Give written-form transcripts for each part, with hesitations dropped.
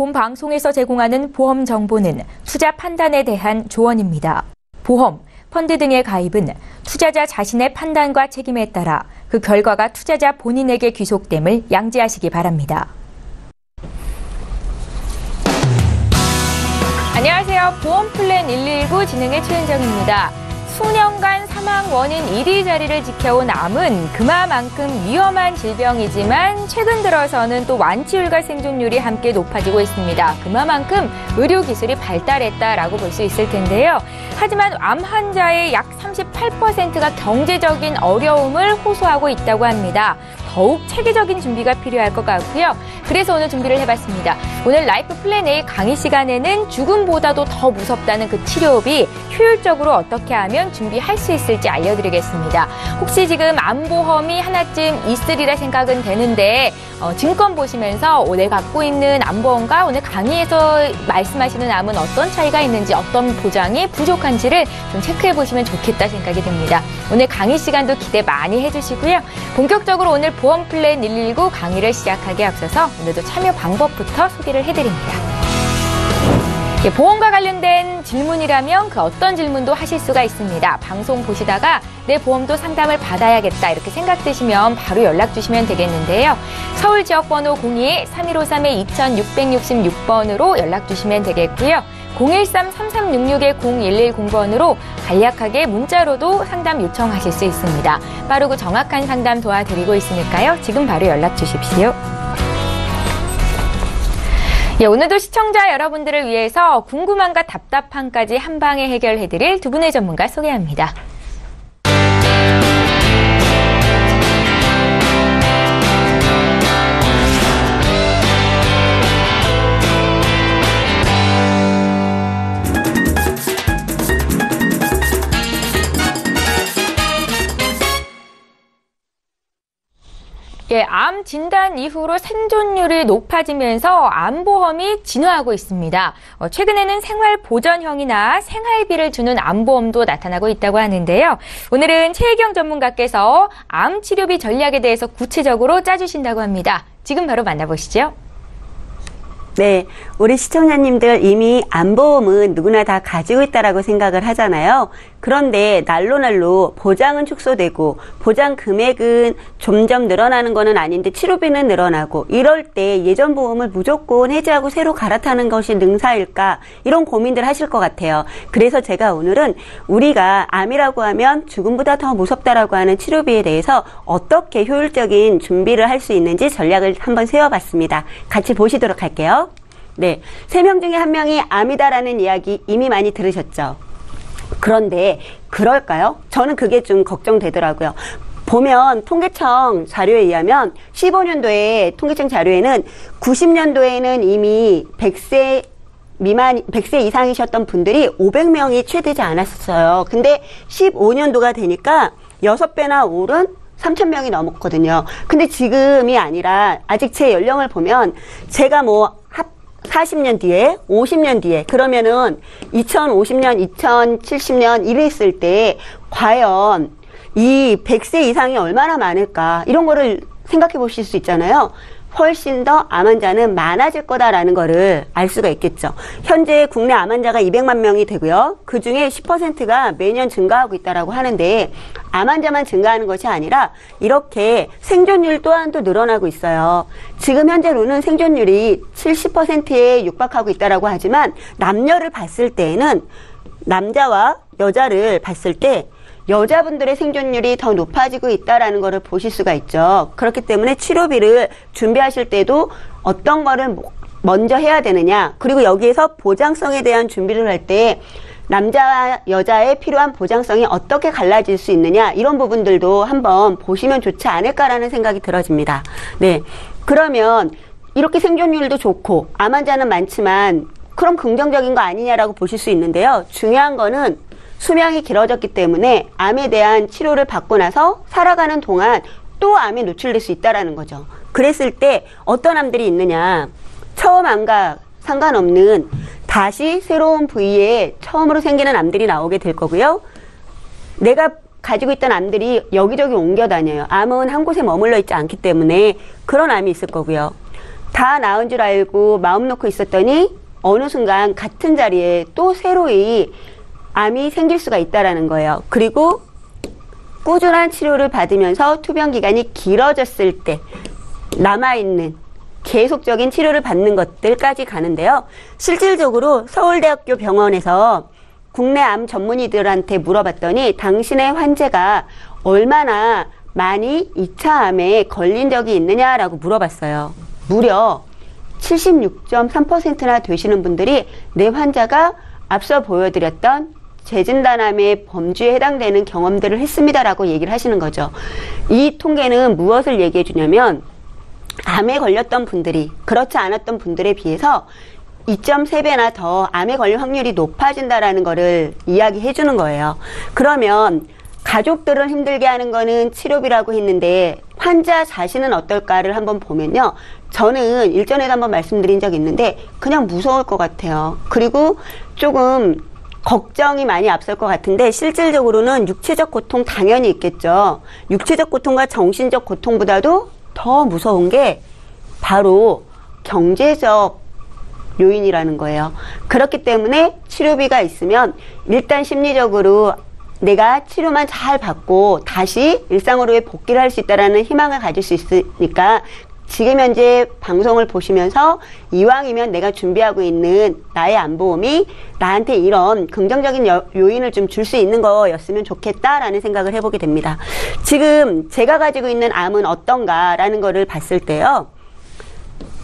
본 방송에서 제공하는 보험 정보는 투자 판단에 대한 조언입니다. 보험, 펀드 등의 가입은 투자자 자신의 판단과 책임에 따라 그 결과가 투자자 본인에게 귀속됨을 양지하시기 바랍니다. 안녕하세요. 보험플랜 119 진행의 최은정입니다. 수년간 사망 원인 1위 자리를 지켜온 암은 그만큼 위험한 질병이지만 최근 들어서는 또 완치율과 생존율이 함께 높아지고 있습니다. 그만큼 의료기술이 발달했다라고 볼 수 있을 텐데요. 하지만 암 환자의 약 38%가 경제적인 어려움을 호소하고 있다고 합니다. 더욱 체계적인 준비가 필요할 것 같고요. 그래서 오늘 준비를 해봤습니다. 오늘 라이프 플랜 A 강의 시간에는 죽음보다도 더 무섭다는 그 치료비 효율적으로 어떻게 하면 준비할 수 있을지 알려드리겠습니다. 혹시 지금 암보험이 하나쯤 있으리라 생각은 되는데 증권 보시면서 오늘 갖고 있는 암보험과 오늘 강의에서 말씀하시는 암은 어떤 차이가 있는지 어떤 보장이 부족한지를 좀 체크해 보시면 좋겠다 생각이 듭니다. 오늘 강의 시간도 기대 많이 해주시고요. 본격적으로 오늘 보험 플랜 119 강의를 시작하기에 앞서서 오늘도 참여 방법부터 소개를 해드립니다. 보험과 관련된 질문이라면 그 어떤 질문도 하실 수가 있습니다. 방송 보시다가 내 보험도 상담을 받아야겠다 이렇게 생각되시면 바로 연락 주시면 되겠는데요. 서울 지역번호 02-3153-2666번으로 연락 주시면 되겠고요. 013-3366-0110번으로 간략하게 문자로도 상담 요청하실 수 있습니다. 빠르고 정확한 상담 도와드리고 있으니까요. 지금 바로 연락 주십시오. 오늘도 시청자 여러분들을 위해서 궁금함과 답답함까지 한 방에 해결해드릴 두 분의 전문가 소개합니다. 암 진단 이후로 생존율이 높아지면서 암보험이 진화하고 있습니다. 최근에는 생활보전형이나 생활비를 주는 암보험도 나타나고 있다고 하는데요. 오늘은 최혜경 전문가께서 암 치료비 전략에 대해서 구체적으로 짜주신다고 합니다. 지금 바로 만나보시죠. 네, 우리 시청자님들 이미 암보험은 누구나 다 가지고 있다라고 생각을 하잖아요. 그런데 날로 보장은 축소되고 보장 금액은 점점 늘어나는 거는 아닌데 치료비는 늘어나고 이럴 때 예전 보험을 무조건 해지하고 새로 갈아타는 것이 능사일까 이런 고민들 하실 것 같아요. 그래서 제가 오늘은 우리가 암이라고 하면 죽음보다 더 무섭다라고 하는 치료비에 대해서 어떻게 효율적인 준비를 할 수 있는지 전략을 한번 세워봤습니다. 같이 보시도록 할게요. 네, 3명 중에 1명이 암이다라는 이야기 이미 많이 들으셨죠? 그런데 그럴까요? 저는 그게 좀 걱정되더라고요. 보면 통계청 자료에 의하면 15년도에 통계청 자료에는 90년도에는 이미 100세 이상이셨던 분들이 500명이 채 되지 않았어요. 근데 15년도가 되니까 6배나 오른 3,000명이 넘었거든요. 근데 지금이 아니라 아직 제 연령을 보면 제가 40년 뒤에, 50년 뒤에, 그러면은 2050년, 2070년 이랬을 때 과연 이 100세 이상이 얼마나 많을까 이런 거를 생각해 보실 수 있잖아요. 훨씬 더 암 환자는 많아질 거다라는 거를 알 수가 있겠죠. 현재 국내 암 환자가 200만 명이 되고요. 그 중에 10%가 매년 증가하고 있다라고 하는데 암 환자만 증가하는 것이 아니라 이렇게 생존율 또한도 늘어나고 있어요. 지금 현재로는 생존율이 70%에 육박하고 있다라고 하지만 남녀를 봤을 때에는 남자와 여자를 봤을 때 여자분들의 생존율이 더 높아지고 있다라는 것을 보실 수가 있죠. 그렇기 때문에 치료비를 준비하실 때도 어떤 거를 먼저 해야 되느냐, 그리고 여기에서 보장성에 대한 준비를 할 때 남자와 여자의 필요한 보장성이 어떻게 갈라질 수 있느냐, 이런 부분들도 한번 보시면 좋지 않을까라는 생각이 들어집니다. 네, 그러면 이렇게 생존율도 좋고 암 환자는 많지만 그럼 긍정적인 거 아니냐라고 보실 수 있는데요. 중요한 거는 수명이 길어졌기 때문에 암에 대한 치료를 받고 나서 살아가는 동안 또 암에 노출될 수 있다라는 거죠. 그랬을 때 어떤 암들이 있느냐, 처음 암과 상관없는 다시 새로운 부위에 처음으로 생기는 암들이 나오게 될 거고요. 내가 가지고 있던 암들이 여기저기 옮겨 다녀요. 암은 한 곳에 머물러 있지 않기 때문에 그런 암이 있을 거고요. 다 나은 줄 알고 마음 놓고 있었더니 어느 순간 같은 자리에 또 새로이 암이 생길 수가 있다라는 거예요. 그리고 꾸준한 치료를 받으면서 투병 기간이 길어졌을 때 남아있는 계속적인 치료를 받는 것들까지 가는데요. 실질적으로 서울대학교 병원에서 국내 암 전문의들한테 물어봤더니 당신의 환자가 얼마나 많이 2차 암에 걸린 적이 있느냐라고 물어봤어요. 무려 76.3%나 되시는 분들이 내 환자가 앞서 보여드렸던 재진단암의 범주에 해당되는 경험들을 했습니다라고 얘기를 하시는 거죠. 이 통계는 무엇을 얘기해 주냐면 암에 걸렸던 분들이 그렇지 않았던 분들에 비해서 2.3배나 더 암에 걸릴 확률이 높아진다라는 거를 이야기해 주는 거예요. 그러면 가족들을 힘들게 하는 거는 치료비라고 했는데 환자 자신은 어떨까를 한번 보면요. 저는 일전에도 한번 말씀드린 적이 있는데 그냥 무서울 것 같아요. 그리고 조금 걱정이 많이 앞설 것 같은데 실질적으로는 육체적 고통 당연히 있겠죠. 육체적 고통과 정신적 고통보다도 더 무서운 게 바로 경제적 요인이라는 거예요. 그렇기 때문에 치료비가 있으면 일단 심리적으로 내가 치료만 잘 받고 다시 일상으로의 복귀를 할 수 있다는 희망을 가질 수 있으니까 지금 현재 방송을 보시면서 이왕이면 내가 준비하고 있는 나의 암보험이 나한테 이런 긍정적인 요인을 좀 줄 수 있는 거였으면 좋겠다라는 생각을 해보게 됩니다. 지금 제가 가지고 있는 암은 어떤가라는 거를 봤을 때요.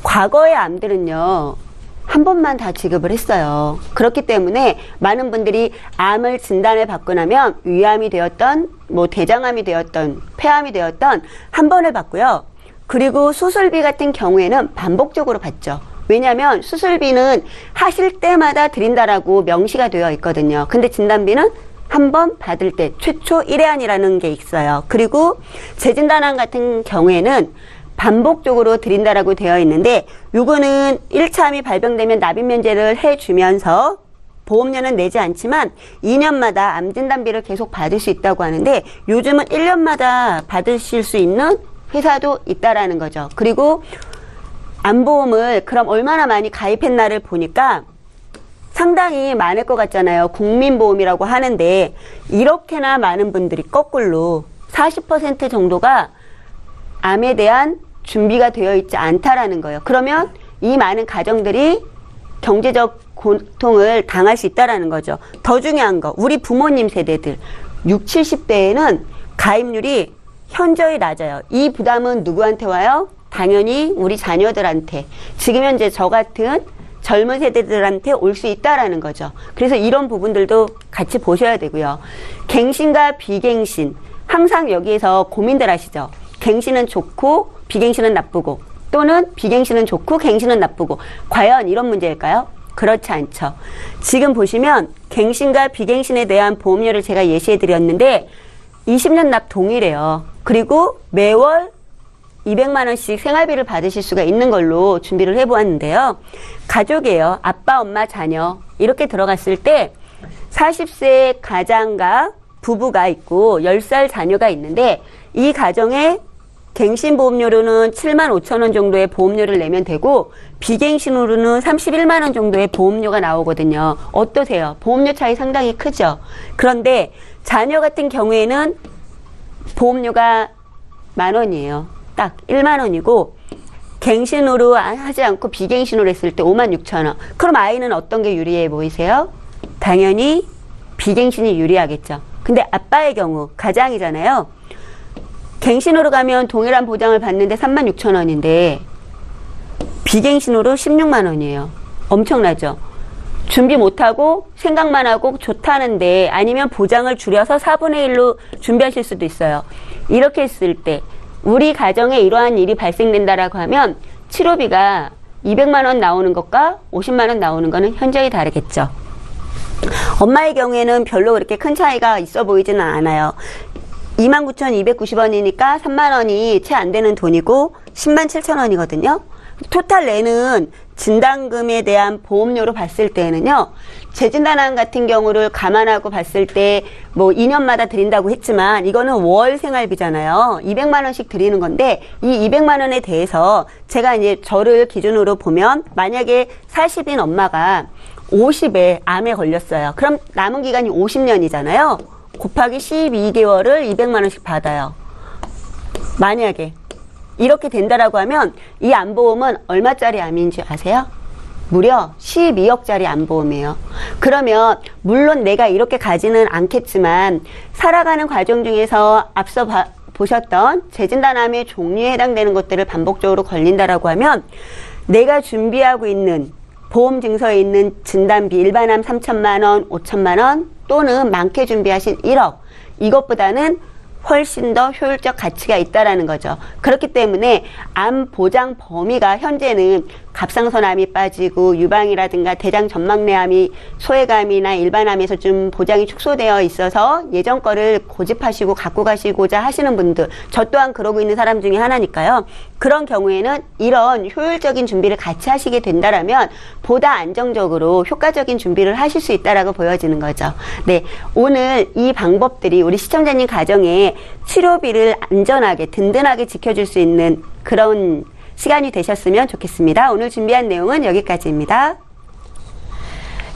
과거의 암들은요. 한 번만 다 지급을 했어요. 그렇기 때문에 많은 분들이 암을 진단을 받고 나면 위암이 되었던 대장암이 되었던 폐암이 되었던 한 번을 받고요. 그리고 수술비 같은 경우에는 반복적으로 받죠. 왜냐하면 수술비는 하실 때마다 드린다라고 명시가 되어 있거든요. 근데 진단비는 한 번 받을 때 최초 1회안이라는 게 있어요. 그리고 재진단암 같은 경우에는 반복적으로 드린다라고 되어 있는데 요거는 1차 암이 발병되면 납입 면제를 해주면서 보험료는 내지 않지만 2년마다 암 진단비를 계속 받을 수 있다고 하는데 요즘은 1년마다 받으실 수 있는 회사도 있다라는 거죠. 그리고 암보험을 그럼 얼마나 많이 가입했나를 보니까 상당히 많을 것 같잖아요. 국민보험이라고 하는데 이렇게나 많은 분들이 거꾸로 40% 정도가 암에 대한 준비가 되어 있지 않다라는 거예요. 그러면 이 많은 가정들이 경제적 고통을 당할 수 있다라는 거죠. 더 중요한 거, 우리 부모님 세대들 60, 70대에는 가입률이 현저히 낮아요. 이 부담은 누구한테 와요? 당연히 우리 자녀들한테, 지금 현재 저 같은 젊은 세대들한테 올 수 있다라는 거죠. 그래서 이런 부분들도 같이 보셔야 되고요. 갱신과 비갱신, 항상 여기에서 고민들 하시죠. 갱신은 좋고 비갱신은 나쁘고, 또는 비갱신은 좋고 갱신은 나쁘고, 과연 이런 문제일까요? 그렇지 않죠. 지금 보시면 갱신과 비갱신에 대한 보험료를 제가 예시해 드렸는데 20년 납 동일해요. 그리고 매월 200만 원씩 생활비를 받으실 수가 있는 걸로 준비를 해보았는데요. 가족이에요. 아빠, 엄마, 자녀 이렇게 들어갔을 때 40세 가장과 부부가 있고 10살 자녀가 있는데 이 가정에 갱신보험료로는 7만 5천 원 정도의 보험료를 내면 되고 비갱신으로는 31만 원 정도의 보험료가 나오거든요. 어떠세요? 보험료 차이 상당히 크죠? 그런데 자녀 같은 경우에는 보험료가 10,000원이에요. 딱 1만 원이고 갱신으로 하지 않고 비갱신으로 했을 때 56,000원. 그럼 아이는 어떤 게 유리해 보이세요? 당연히 비갱신이 유리하겠죠. 근데 아빠의 경우 가장이잖아요. 갱신으로 가면 동일한 보장을 받는데 36,000원인데 비갱신으로 16만 원이에요. 엄청나죠? 준비 못하고 생각만 하고 좋다는데 아니면 보장을 줄여서 4분의 1로 준비하실 수도 있어요. 이렇게 했을 때 우리 가정에 이러한 일이 발생된다라고 하면 치료비가 200만 원 나오는 것과 50만 원 나오는 거는 현저히 다르겠죠. 엄마의 경우에는 별로 그렇게 큰 차이가 있어 보이지는 않아요. 29,290원이니까 3만 원이 채 안 되는 돈이고 10만 7천 원이거든요. 토탈 내는 진단금에 대한 보험료로 봤을 때는요, 재진단암 같은 경우를 감안하고 봤을 때 뭐 2년마다 드린다고 했지만 이거는 월 생활비잖아요. 200만 원씩 드리는 건데 이 200만 원에 대해서 제가 이제 저를 기준으로 보면 만약에 40인 엄마가 50에 암에 걸렸어요. 그럼 남은 기간이 50년이잖아요. 곱하기 12개월을 200만 원씩 받아요. 만약에 이렇게 된다라고 하면 이 암보험은 얼마짜리 암인지 아세요? 무려 12억짜리 암보험이에요. 그러면 물론 내가 이렇게 가지는 않겠지만 살아가는 과정 중에서 앞서 보셨던 재진단암의 종류에 해당되는 것들을 반복적으로 걸린다라고 하면 내가 준비하고 있는 보험 증서에 있는 진단비 일반암 3천만 원, 5천만 원 또는 많게 준비하신 1억 이것보다는 훨씬 더 효율적 가치가 있다라는 거죠. 그렇기 때문에 암 보장 범위가 현재는 갑상선암이 빠지고 유방이라든가 대장 전막내암이 소외감이나 일반암에서 좀 보장이 축소되어 있어서 예전 거를 고집하시고 갖고 가시고자 하시는 분들, 저 또한 그러고 있는 사람 중에 하나니까요. 그런 경우에는 이런 효율적인 준비를 같이 하시게 된다라면 보다 안정적으로 효과적인 준비를 하실 수 있다라고 보여지는 거죠. 네, 오늘 이 방법들이 우리 시청자님 가정에 치료비를 안전하게 든든하게 지켜줄 수 있는 그런 시간이 되셨으면 좋겠습니다. 오늘 준비한 내용은 여기까지입니다.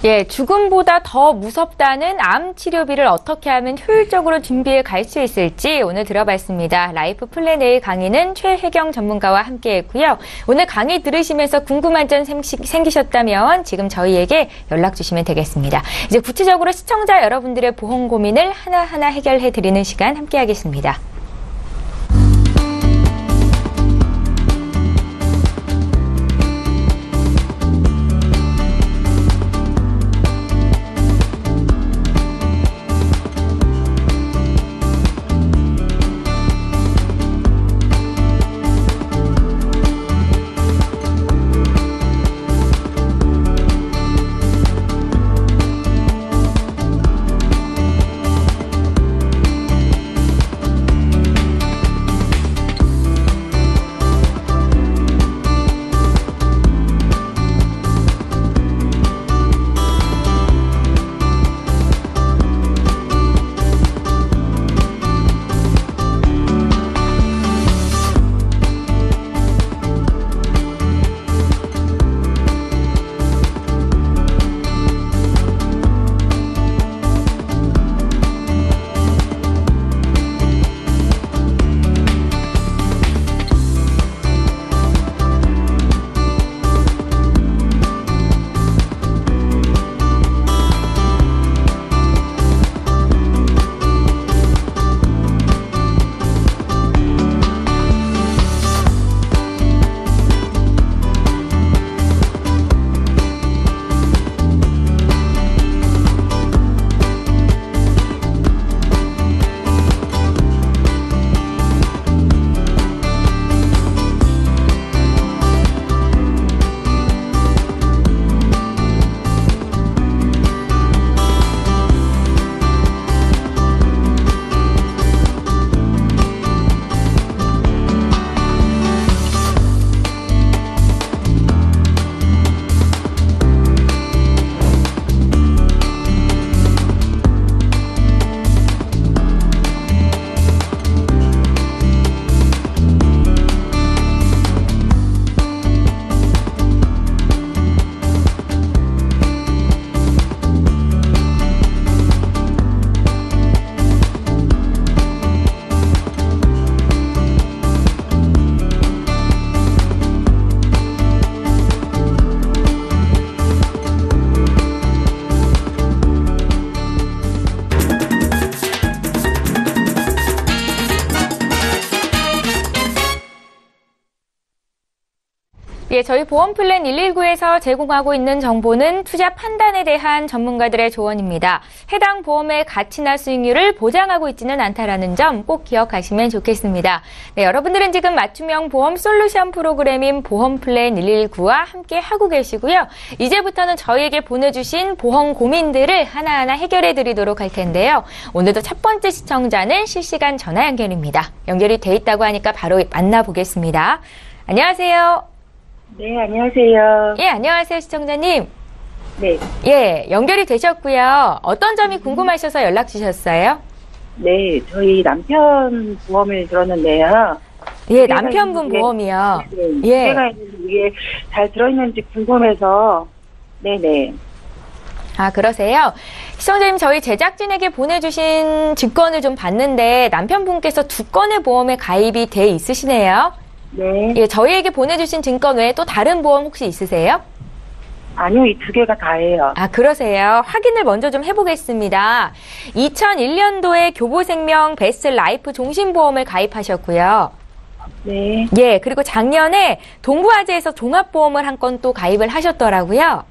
예, 죽음보다 더 무섭다는 암 치료비를 어떻게 하면 효율적으로 준비해 갈 수 있을지 오늘 들어봤습니다. 라이프 플랜 A 강의는 최혜경 전문가와 함께 했고요. 오늘 강의 들으시면서 궁금한 점 생기셨다면 지금 저희에게 연락 주시면 되겠습니다. 이제 구체적으로 시청자 여러분들의 보험 고민을 하나하나 해결해 드리는 시간 함께 하겠습니다. 예, 저희 보험플랜 119에서 제공하고 있는 정보는 투자 판단에 대한 전문가들의 조언입니다. 해당 보험의 가치나 수익률을 보장하고 있지는 않다라는 점 꼭 기억하시면 좋겠습니다. 네, 여러분들은 지금 맞춤형 보험 솔루션 프로그램인 보험플랜 119와 함께 하고 계시고요. 이제부터는 저희에게 보내주신 보험 고민들을 하나하나 해결해 드리도록 할 텐데요. 오늘도 첫 번째 시청자는 실시간 전화 연결입니다. 연결이 돼 있다고 하니까 바로 만나보겠습니다. 안녕하세요. 네, 안녕하세요. 예, 안녕하세요, 시청자님. 네, 예, 연결이 되셨고요. 어떤 점이 궁금하셔서 연락 주셨어요? 네, 저희 남편 보험을 들었는데요. 예, 제가 남편분 이게- 보험이요. 네, 예. 제가 있는데 이게 잘 들어있는지 궁금해서, 네네. 아, 그러세요? 시청자님, 저희 제작진에게 보내주신 증권을 좀 봤는데 남편분께서 두 건의 보험에 가입이 돼 있으시네요. 네. 예, 저희에게 보내주신 증권 외에 또 다른 보험 혹시 있으세요? 아니요, 이 두 개가 다예요. 아, 그러세요. 확인을 먼저 좀 해보겠습니다. 2001년도에 교보생명 베스트 라이프 종신보험을 가입하셨고요. 네, 예, 그리고 작년에 동부화재에서 종합보험을 한 건 또 가입을 하셨더라고요.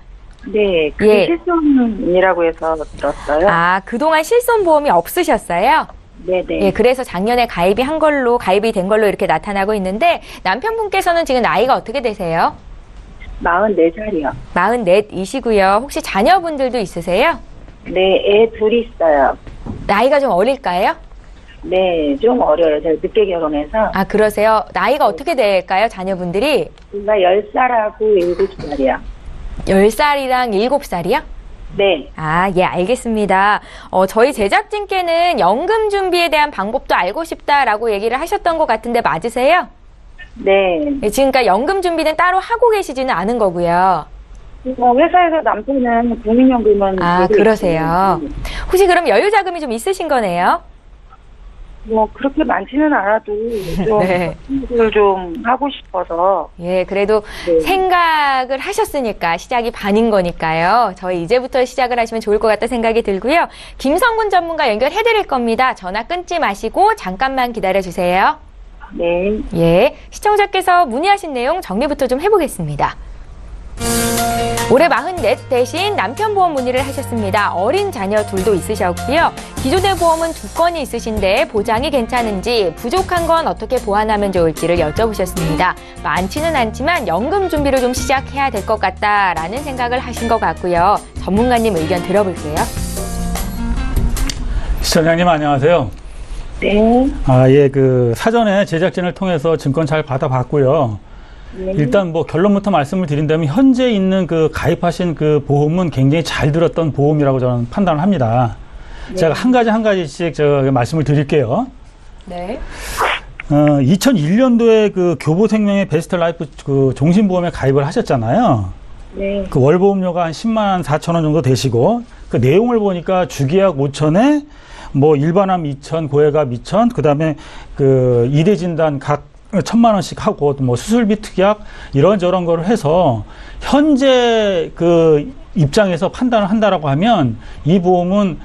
네, 그게 예. 실손이라고 해서 들었어요. 아, 그동안 실손보험이 없으셨어요? 네네. 예, 그래서 작년에 가입이 된 걸로 이렇게 나타나고 있는데 남편분께서는 지금 나이가 어떻게 되세요? 44살이요. 44이시고요. 혹시 자녀분들도 있으세요? 네, 애 둘이 있어요. 나이가 좀 어릴까요? 네, 좀 어려요. 제가 늦게 결혼해서. 아, 그러세요? 나이가 어떻게 될까요, 자녀분들이? 둘다 10살하고 7살이요. 10살이랑 7살이요? 네, 아, 예, 알겠습니다. 저희 제작진께는 연금 준비에 대한 방법도 알고 싶다라고 얘기를 하셨던 것 같은데 맞으세요? 네. 예, 지금까지 연금 준비는 따로 하고 계시지는 않은 거고요. 회사에서 남편은 국민연금은 아, 되고 그러세요. 있어요. 혹시 그럼 여유 자금이 좀 있으신 거네요? 그렇게 많지는 않아도 좀 네. 을 좀 하고 싶어서. 예, 그래도 네. 생각을 하셨으니까 시작이 반인 거니까요. 저희 이제부터 시작을 하시면 좋을 것 같다 생각이 들고요. 김성군 전문가 연결해 드릴 겁니다. 전화 끊지 마시고 잠깐만 기다려 주세요. 네. 예, 시청자께서 문의하신 내용 정리부터 좀 해보겠습니다. 올해 44 대신 남편 보험 문의를 하셨습니다. 어린 자녀 둘도 있으셨고요. 기존의 보험은 2건이 있으신데 보장이 괜찮은지 부족한 건 어떻게 보완하면 좋을지를 여쭤보셨습니다. 많지는 않지만 연금 준비를 좀 시작해야 될 것 같다라는 생각을 하신 것 같고요. 전문가님 의견 들어볼게요. 시청자님 안녕하세요. 네. 예, 사전에 제작진을 통해서 증권 잘 받아봤고요. 네. 일단 결론부터 말씀을 드린다면 현재 있는 가입하신 보험은 굉장히 잘 들었던 보험이라고 저는 판단을 합니다. 제가 한 가지씩 말씀을 드릴게요. 네. 2001년도에 교보생명의 베스트 라이프 종신보험에 가입을 하셨잖아요. 네. 월보험료가 한 10만 4천 원 정도 되시고 그 내용을 보니까 주기약 5천에 일반암 2천, 고액암 2천, 그 다음에 2대 진단 각 1,000만 원씩 하고 또 수술비 특약 이런저런 거를 해서 현재 입장에서 판단을 한다라고 하면 이 보험은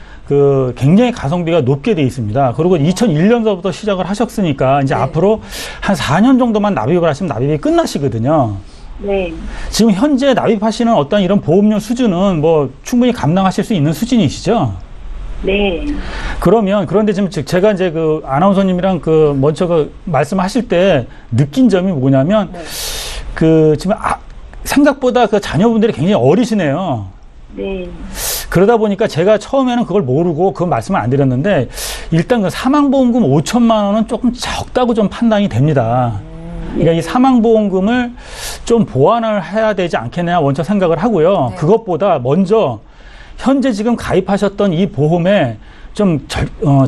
굉장히 가성비가 높게 돼 있습니다. 그리고 2001년도부터 시작을 하셨으니까 이제 앞으로 한 4년 정도만 납입을 하시면 납입이 끝나시거든요. 네. 지금 현재 납입하시는 어떤 이런 보험료 수준은 충분히 감당하실 수 있는 수준이시죠? 네. 그런데 지금 제가 이제 아나운서님이랑 먼저 말씀하실 때 느낀 점이 뭐냐면, 지금 생각보다 자녀분들이 굉장히 어리시네요. 네. 그러다 보니까 제가 처음에는 그걸 모르고 그 말씀을 안 드렸는데, 일단 사망보험금 5천만 원은 조금 적다고 좀 판단이 됩니다. 그러니까 이 사망보험금을 좀 보완을 해야 되지 않겠냐 먼저 생각을 하고요. 네. 그것보다 먼저 현재 지금 가입하셨던 이 보험에 좀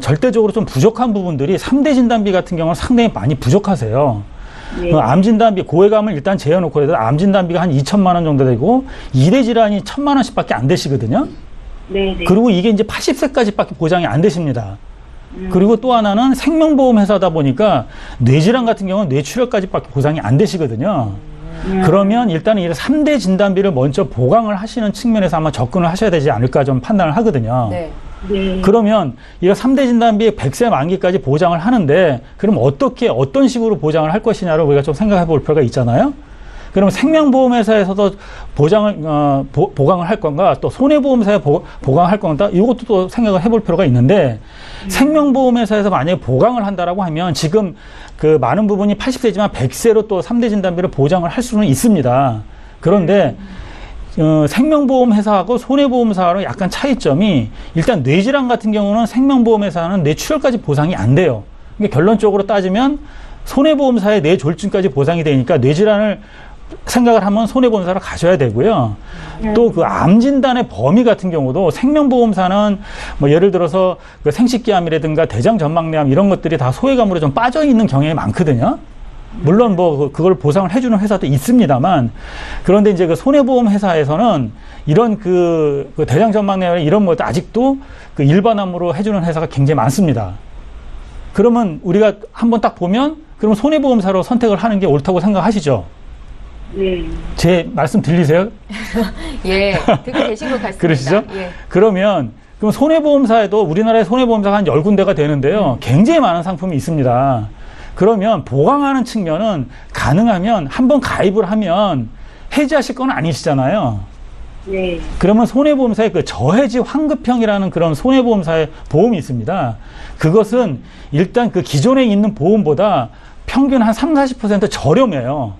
절대적으로 좀 부족한 부분들이 3대 진단비 같은 경우는 상당히 많이 부족하세요. 네. 암 진단비, 고액암을 일단 제어놓고 해도 암 진단비가 한 2천만 원 정도 되고 2대 질환이 1,000만 원씩밖에 안 되시거든요. 네. 그리고 이게 이제 80세까지밖에 보장이 안 되십니다. 그리고 또 하나는 생명보험 회사다 보니까 뇌질환 같은 경우는 뇌출혈까지밖에 보장이 안 되시거든요. 그러면 일단은 이 3대 진단비를 먼저 보강을 하시는 측면에서 아마 접근을 하셔야 되지 않을까 좀 판단을 하거든요. 네. 네. 그러면 이 3대 진단비 100세 만기까지 보장을 하는데 그럼 어떤 식으로 보장을 할 것이냐를 우리가 좀 생각해 볼 필요가 있잖아요. 그러면 생명보험회사에서도 보강을 할 건가, 또 손해보험사에 보강을 할 건가, 이것도 또 생각을 해볼 필요가 있는데, 생명보험회사에서 만약에 보강을 한다라고 하면 지금 많은 부분이 80세지만 100세로 또 3대 진단비를 보장을 할 수는 있습니다. 그런데 생명보험회사하고 손해보험사하고 약간 차이점이, 일단 뇌질환 같은 경우는 생명보험회사는 뇌출혈까지 보상이 안 돼요. 그러니까 결론적으로 따지면 손해보험사의 뇌졸중까지 보상이 되니까 뇌질환을 생각을 하면 손해보험사를 가셔야 되고요. 또 그 암 진단의 범위 같은 경우도 생명보험사는 뭐 예를 들어서 그 생식기암이라든가 대장전막내암 이런 것들이 다 소외감으로 좀 빠져 있는 경향이 많거든요. 물론 뭐 그걸 보상을 해주는 회사도 있습니다만, 그런데 이제 그 손해보험 회사에서는 이런 그 대장전막내암 이런 것도 아직도 그 일반암으로 해주는 회사가 굉장히 많습니다. 그러면 우리가 한번 딱 보면 그러면 손해보험사로 선택을 하는 게 옳다고 생각하시죠? 네. 제 말씀 들리세요? 예, 듣고 계신 것 같습니다. 그러시죠? 예. 그럼 손해보험사에도 우리나라의 손해보험사가 한 10군데가 되는데요. 굉장히 많은 상품이 있습니다. 그러면 보강하는 측면은 가능하면 한번 가입을 하면 해지하실 건 아니시잖아요. 네. 그러면 손해보험사의 그 저해지 환급형이라는 그런 손해보험사의 보험이 있습니다. 그것은 일단 그 기존에 있는 보험보다 평균 한 30-40% 저렴해요.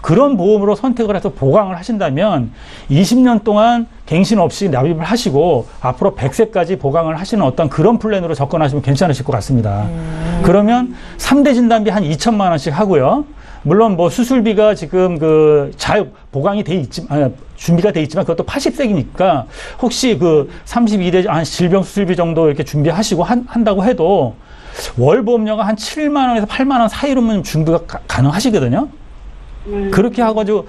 그런 보험으로 선택을 해서 보강을 하신다면 20년 동안 갱신 없이 납입을 하시고 앞으로 100세까지 보강을 하시는 어떤 그런 플랜으로 접근하시면 괜찮으실 것 같습니다. 그러면 3대 진단비 한 2천만 원씩 하고요. 물론 뭐 수술비가 지금 그 잘 보강이 돼 있지만, 준비가 돼 있지만 그것도 80세기니까 혹시 그 32대 질병 수술비 정도 이렇게 준비하시고 한다고 해도 월 보험료가 한 7만 원에서 8만 원 사이로면 준비가 가능하시거든요. 그렇게 해가지고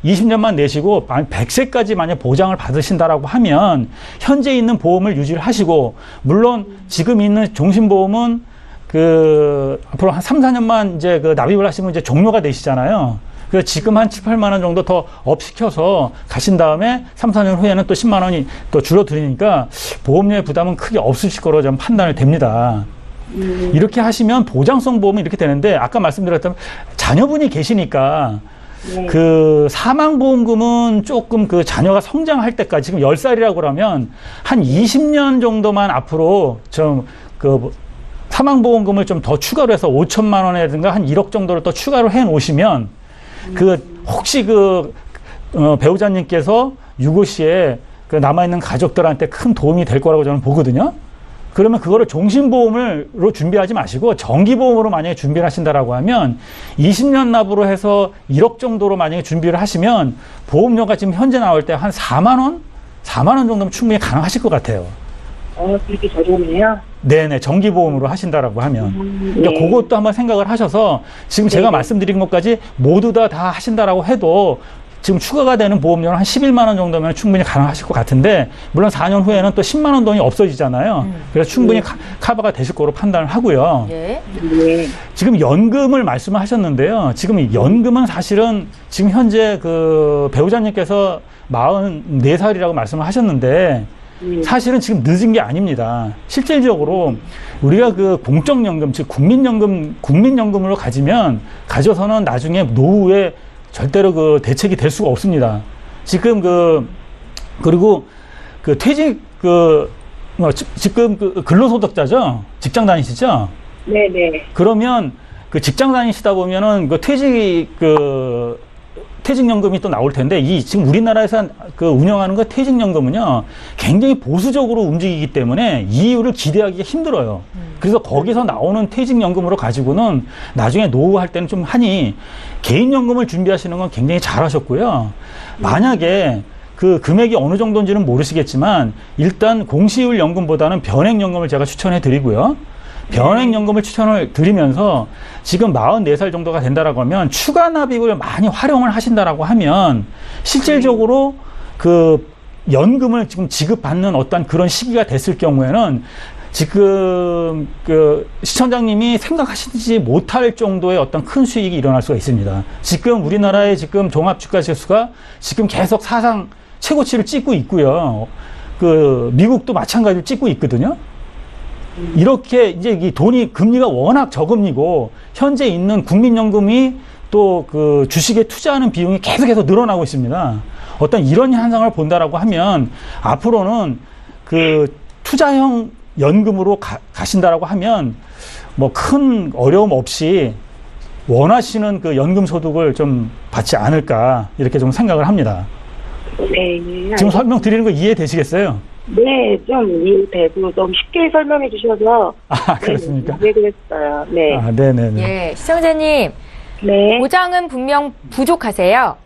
20년만 내시고 100세까지 만약 보장을 받으신다라고 하면 현재 있는 보험을 유지를 하시고, 물론 지금 있는 종신보험은 그 앞으로 한 3, 4년만 이제 그 납입을 하시면 이제 종료가 되시잖아요. 그래서 지금 한 7, 8만 원 정도 더 업시켜서 가신 다음에 3, 4년 후에는 또 10만 원이 또 줄어드니까 보험료의 부담은 크게 없으실 거로 좀 판단이 됩니다. 이렇게 하시면 보장성 보험이 이렇게 되는데, 아까 말씀드렸던 자녀분이 계시니까 네. 그 사망보험금은 조금 그 자녀가 성장할 때까지, 지금 10살이라고 그러면 한 20년 정도만 앞으로 좀 그 사망보험금을 좀 더 추가로 해서 5천만 원이라든가 한 1억 정도를 또 추가로 해 놓으시면 그 혹시 그 배우자님께서 유고 시에 그 남아있는 가족들한테 큰 도움이 될 거라고 저는 보거든요. 그러면 그거를 종신보험으로 준비하지 마시고 정기보험으로 만약에 준비를 하신다라고 하면 20년 납으로 해서 1억 정도로 만약에 준비를 하시면 보험료가 지금 현재 나올 때 한 4만 원? 4만 원 정도면 충분히 가능하실 것 같아요. 그렇게 저렴해요? 네네, 정기보험으로 하신다라고 하면. 그러니까 네. 그것도 한번 생각을 하셔서 지금 제가 말씀드린 것까지 모두 다 하신다라고 해도 지금 추가가 되는 보험료는 한 11만 원 정도면 충분히 가능하실 것 같은데, 물론 4년 후에는 또 10만 원 돈이 없어지잖아요. 그래서 충분히 카바가 되실 거로 판단을 하고요. 예. 네. 지금 연금을 말씀을 하셨는데요. 지금 연금은 사실은 지금 현재 그 배우자님께서 44살이라고 말씀을 하셨는데, 사실은 지금 늦은 게 아닙니다. 실질적으로 우리가 그 공적연금, 즉 국민연금으로 가져서는 나중에 노후에 절대로 그 대책이 될 수가 없습니다. 지금 그리고 그 퇴직 지금 그 근로소득자죠? 직장 다니시죠? 네네. 그러면 그 직장 다니시다 보면은 그 퇴직연금이 또 나올 텐데, 지금 우리나라에서 그 운영하는 그 퇴직연금은요, 굉장히 보수적으로 움직이기 때문에 이율을 기대하기가 힘들어요. 그래서 거기서 나오는 퇴직연금으로 가지고는 나중에 노후할 때는 좀 하니, 개인연금을 준비하시는 건 굉장히 잘하셨고요. 만약에 그 금액이 어느 정도인지는 모르시겠지만, 일단 공시율 연금보다는 변액연금을 제가 추천해 드리고요. 변액연금을 추천을 드리면서 지금 44살 정도가 된다라고 하면 추가 납입을 많이 활용을 하신다라고 하면 실질적으로 그 연금을 지금 지급받는 어떤 그런 시기가 됐을 경우에는 지금 그 시청자님이 생각하시지 못할 정도의 어떤 큰 수익이 일어날 수가 있습니다. 지금 우리나라의 지금 종합주가지수가 지금 계속 사상 최고치를 찍고 있고요. 그 미국도 마찬가지로 찍고 있거든요. 이렇게 이제 이 금리가 워낙 저금리고 현재 있는 국민연금이 또 그 주식에 투자하는 비용이 계속해서 늘어나고 있습니다. 어떤 이런 현상을 본다라고 하면 앞으로는 그 투자형 연금으로 가신다라고 하면 뭐 큰 어려움 없이 원하시는 그 연금 소득을 좀 받지 않을까, 이렇게 좀 생각을 합니다. 네. 지금 설명드리는 거 이해되시겠어요? 네, 좀 이해되고 좀 쉽게 설명해 주셔서. 아, 그렇습니까? 네, 이해됐어요. 네. 아, 네네네. 예, 시청자님. 네. 보장은 분명 부족하세요.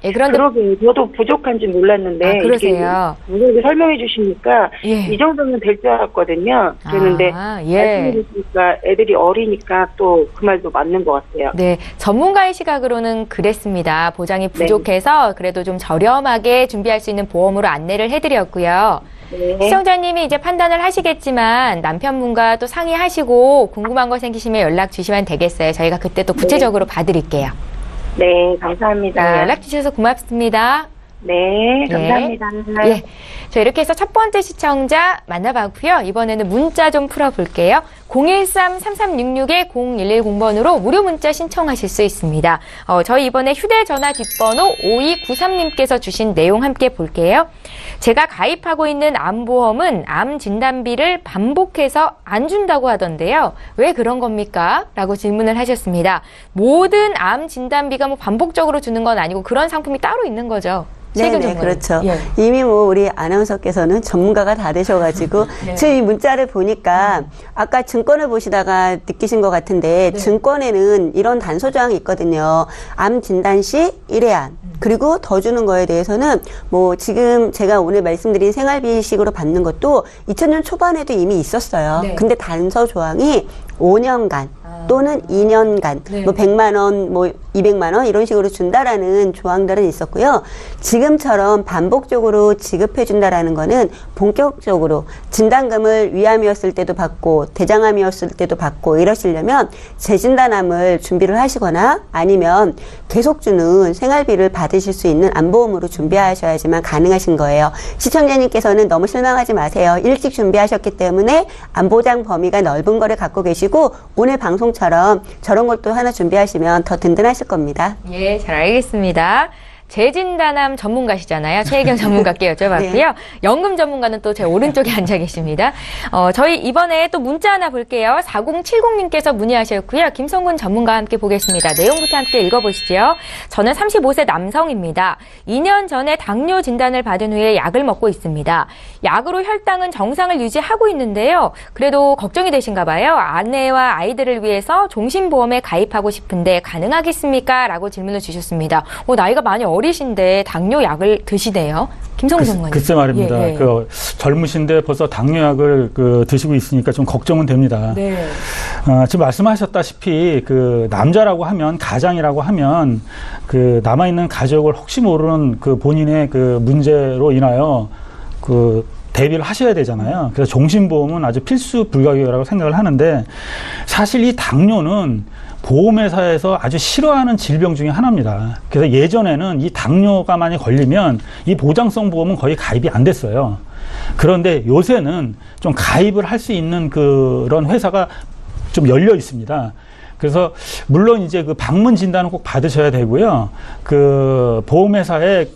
예, 그런데 그러게 저도 부족한지 몰랐는데 아, 그러세요. 이렇게 설명해 주시니까 예. 이 정도면 될 줄 알았거든요. 그런데 말씀해 주시니까 애들이 어리니까 또 그 말도 맞는 것 같아요. 네, 전문가의 시각으로는 그랬습니다. 보장이 부족해서 그래도 좀 저렴하게 준비할 수 있는 보험으로 안내를 해드렸고요. 네. 시청자님이 이제 판단을 하시겠지만 남편분과 또 상의하시고 궁금한 거 생기시면 연락 주시면 되겠어요. 저희가 그때 또 구체적으로 봐드릴게요. 네, 감사합니다. 네, 연락 주셔서 고맙습니다. 네, 감사합니다. 예. 자, 이렇게 해서 첫 번째 시청자 만나봤고요. 이번에는 문자 좀 풀어볼게요. 013-3366-0110번으로 무료 문자 신청하실 수 있습니다. 저희 이번에 휴대전화 뒷번호 5293님께서 주신 내용 함께 볼게요. 제가 가입하고 있는 암보험은 암 진단비를 반복해서 안 준다고 하던데요. 왜 그런 겁니까? 라고 질문을 하셨습니다. 모든 암 진단비가 뭐 반복적으로 주는 건 아니고 그런 상품이 따로 있는 거죠. 네, 그렇죠. 예. 이미 뭐 우리 아나운서께서는 전문가가 다 되셔가지고 네. 지금 이 문자를 보니까 아까 증권을 보시다가 느끼신 것 같은데 증권에는 이런 단서 조항이 있거든요. 암 진단 시 1회안 그리고 더 주는 거에 대해서는 뭐 지금 제가 오늘 말씀드린 생활비식으로 받는 것도 2000년 초반에도 이미 있었어요. 네. 근데 단서 조항이 5년간 또는 2년간 뭐 100만 원, 뭐 200만 원 이런 식으로 준다라는 조항들은 있었고요. 지금처럼 반복적으로 지급해 준다라는 거는 본격적으로 진단금을 위암이었을 때도 받고 대장암이었을 때도 받고 이러시려면 재진단암을 준비를 하시거나 아니면 계속 주는 생활비를 받으실 수 있는 암보험으로 준비하셔야지만 가능하신 거예요. 시청자님께서는 너무 실망하지 마세요. 일찍 준비하셨기 때문에 암보장 범위가 넓은 거를 갖고 계시고 오늘 방송처럼 저런 것도 하나 준비하시면 더 든든하실 겁니다. 예, 잘 알겠습니다. 재진단암 전문가시잖아요. 최혜경 전문가께 여쭤봤고요. 네. 연금 전문가는 또 제 오른쪽에 앉아 계십니다. 저희 이번에 또 문자 하나 볼게요. 4070님께서 문의하셨고요. 김성근 전문가와 함께 보겠습니다. 내용부터 함께 읽어보시죠. 저는 35세 남성입니다. 2년 전에 당뇨 진단을 받은 후에 약을 먹고 있습니다. 약으로 혈당은 정상을 유지하고 있는데요. 그래도 걱정이 되신가 봐요. 아내와 아이들을 위해서 종신보험에 가입하고 싶은데 가능하겠습니까? 라고 질문을 주셨습니다. 나이가 많이 어리신데 당뇨 약을 드시네요. 김성근 전문가님. 글쎄 말입니다. 예, 예. 젊으신데 벌써 당뇨약을 드시고 있으니까 좀 걱정은 됩니다. 네. 지금 말씀하셨다시피 남자라고 하면 가장이라고 하면 남아있는 가족을 혹시 모르는 본인의 문제로 인하여 대비를 하셔야 되잖아요. 그래서 종신보험은 아주 필수 불가결이라고 생각을 하는데 사실 이 당뇨는 보험회사에서 아주 싫어하는 질병 중에 하나입니다. 그래서 예전에는 이 당뇨가 많이 걸리면 이 보장성 보험은 거의 가입이 안 됐어요. 그런데 요새는 좀 가입을 할 수 있는 그런 회사가 좀 열려 있습니다. 그래서 물론 이제 방문 진단은 꼭 받으셔야 되고요. 보험회사에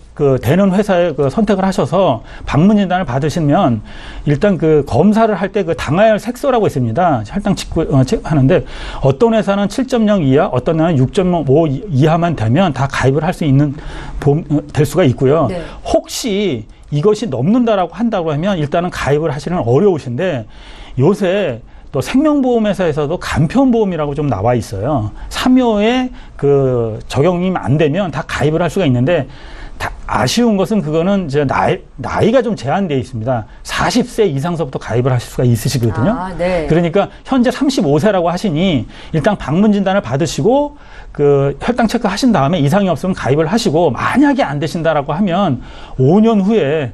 되는 회사에 선택을 하셔서 방문 진단을 받으시면 일단 검사를 할 때 당화혈 색소라고 있습니다. 혈당 하는데 어떤 회사는 7.0 이하, 어떤 회사는 6.5 이하만 되면 다 가입을 할 수 있는 될 수가 있고요. 네. 혹시 이것이 넘는다라고 한다고 하면 일단은 가입을 하시는 어려우신데 요새 또 생명보험회사에서도 간편보험이라고 좀 나와 있어요. 3호에 적용이 안 되면 다 가입을 할 수가 있는데 아쉬운 것은 그거는 이제 나이가 좀 제한되어 있습니다. 40세 이상서부터 가입을 하실 수가 있으시거든요. 네. 그러니까 현재 35세라고 하시니 일단 방문 진단을 받으시고 혈당 체크 하신 다음에 이상이 없으면 가입을 하시고 만약에 안 되신다라고 하면 5년 후에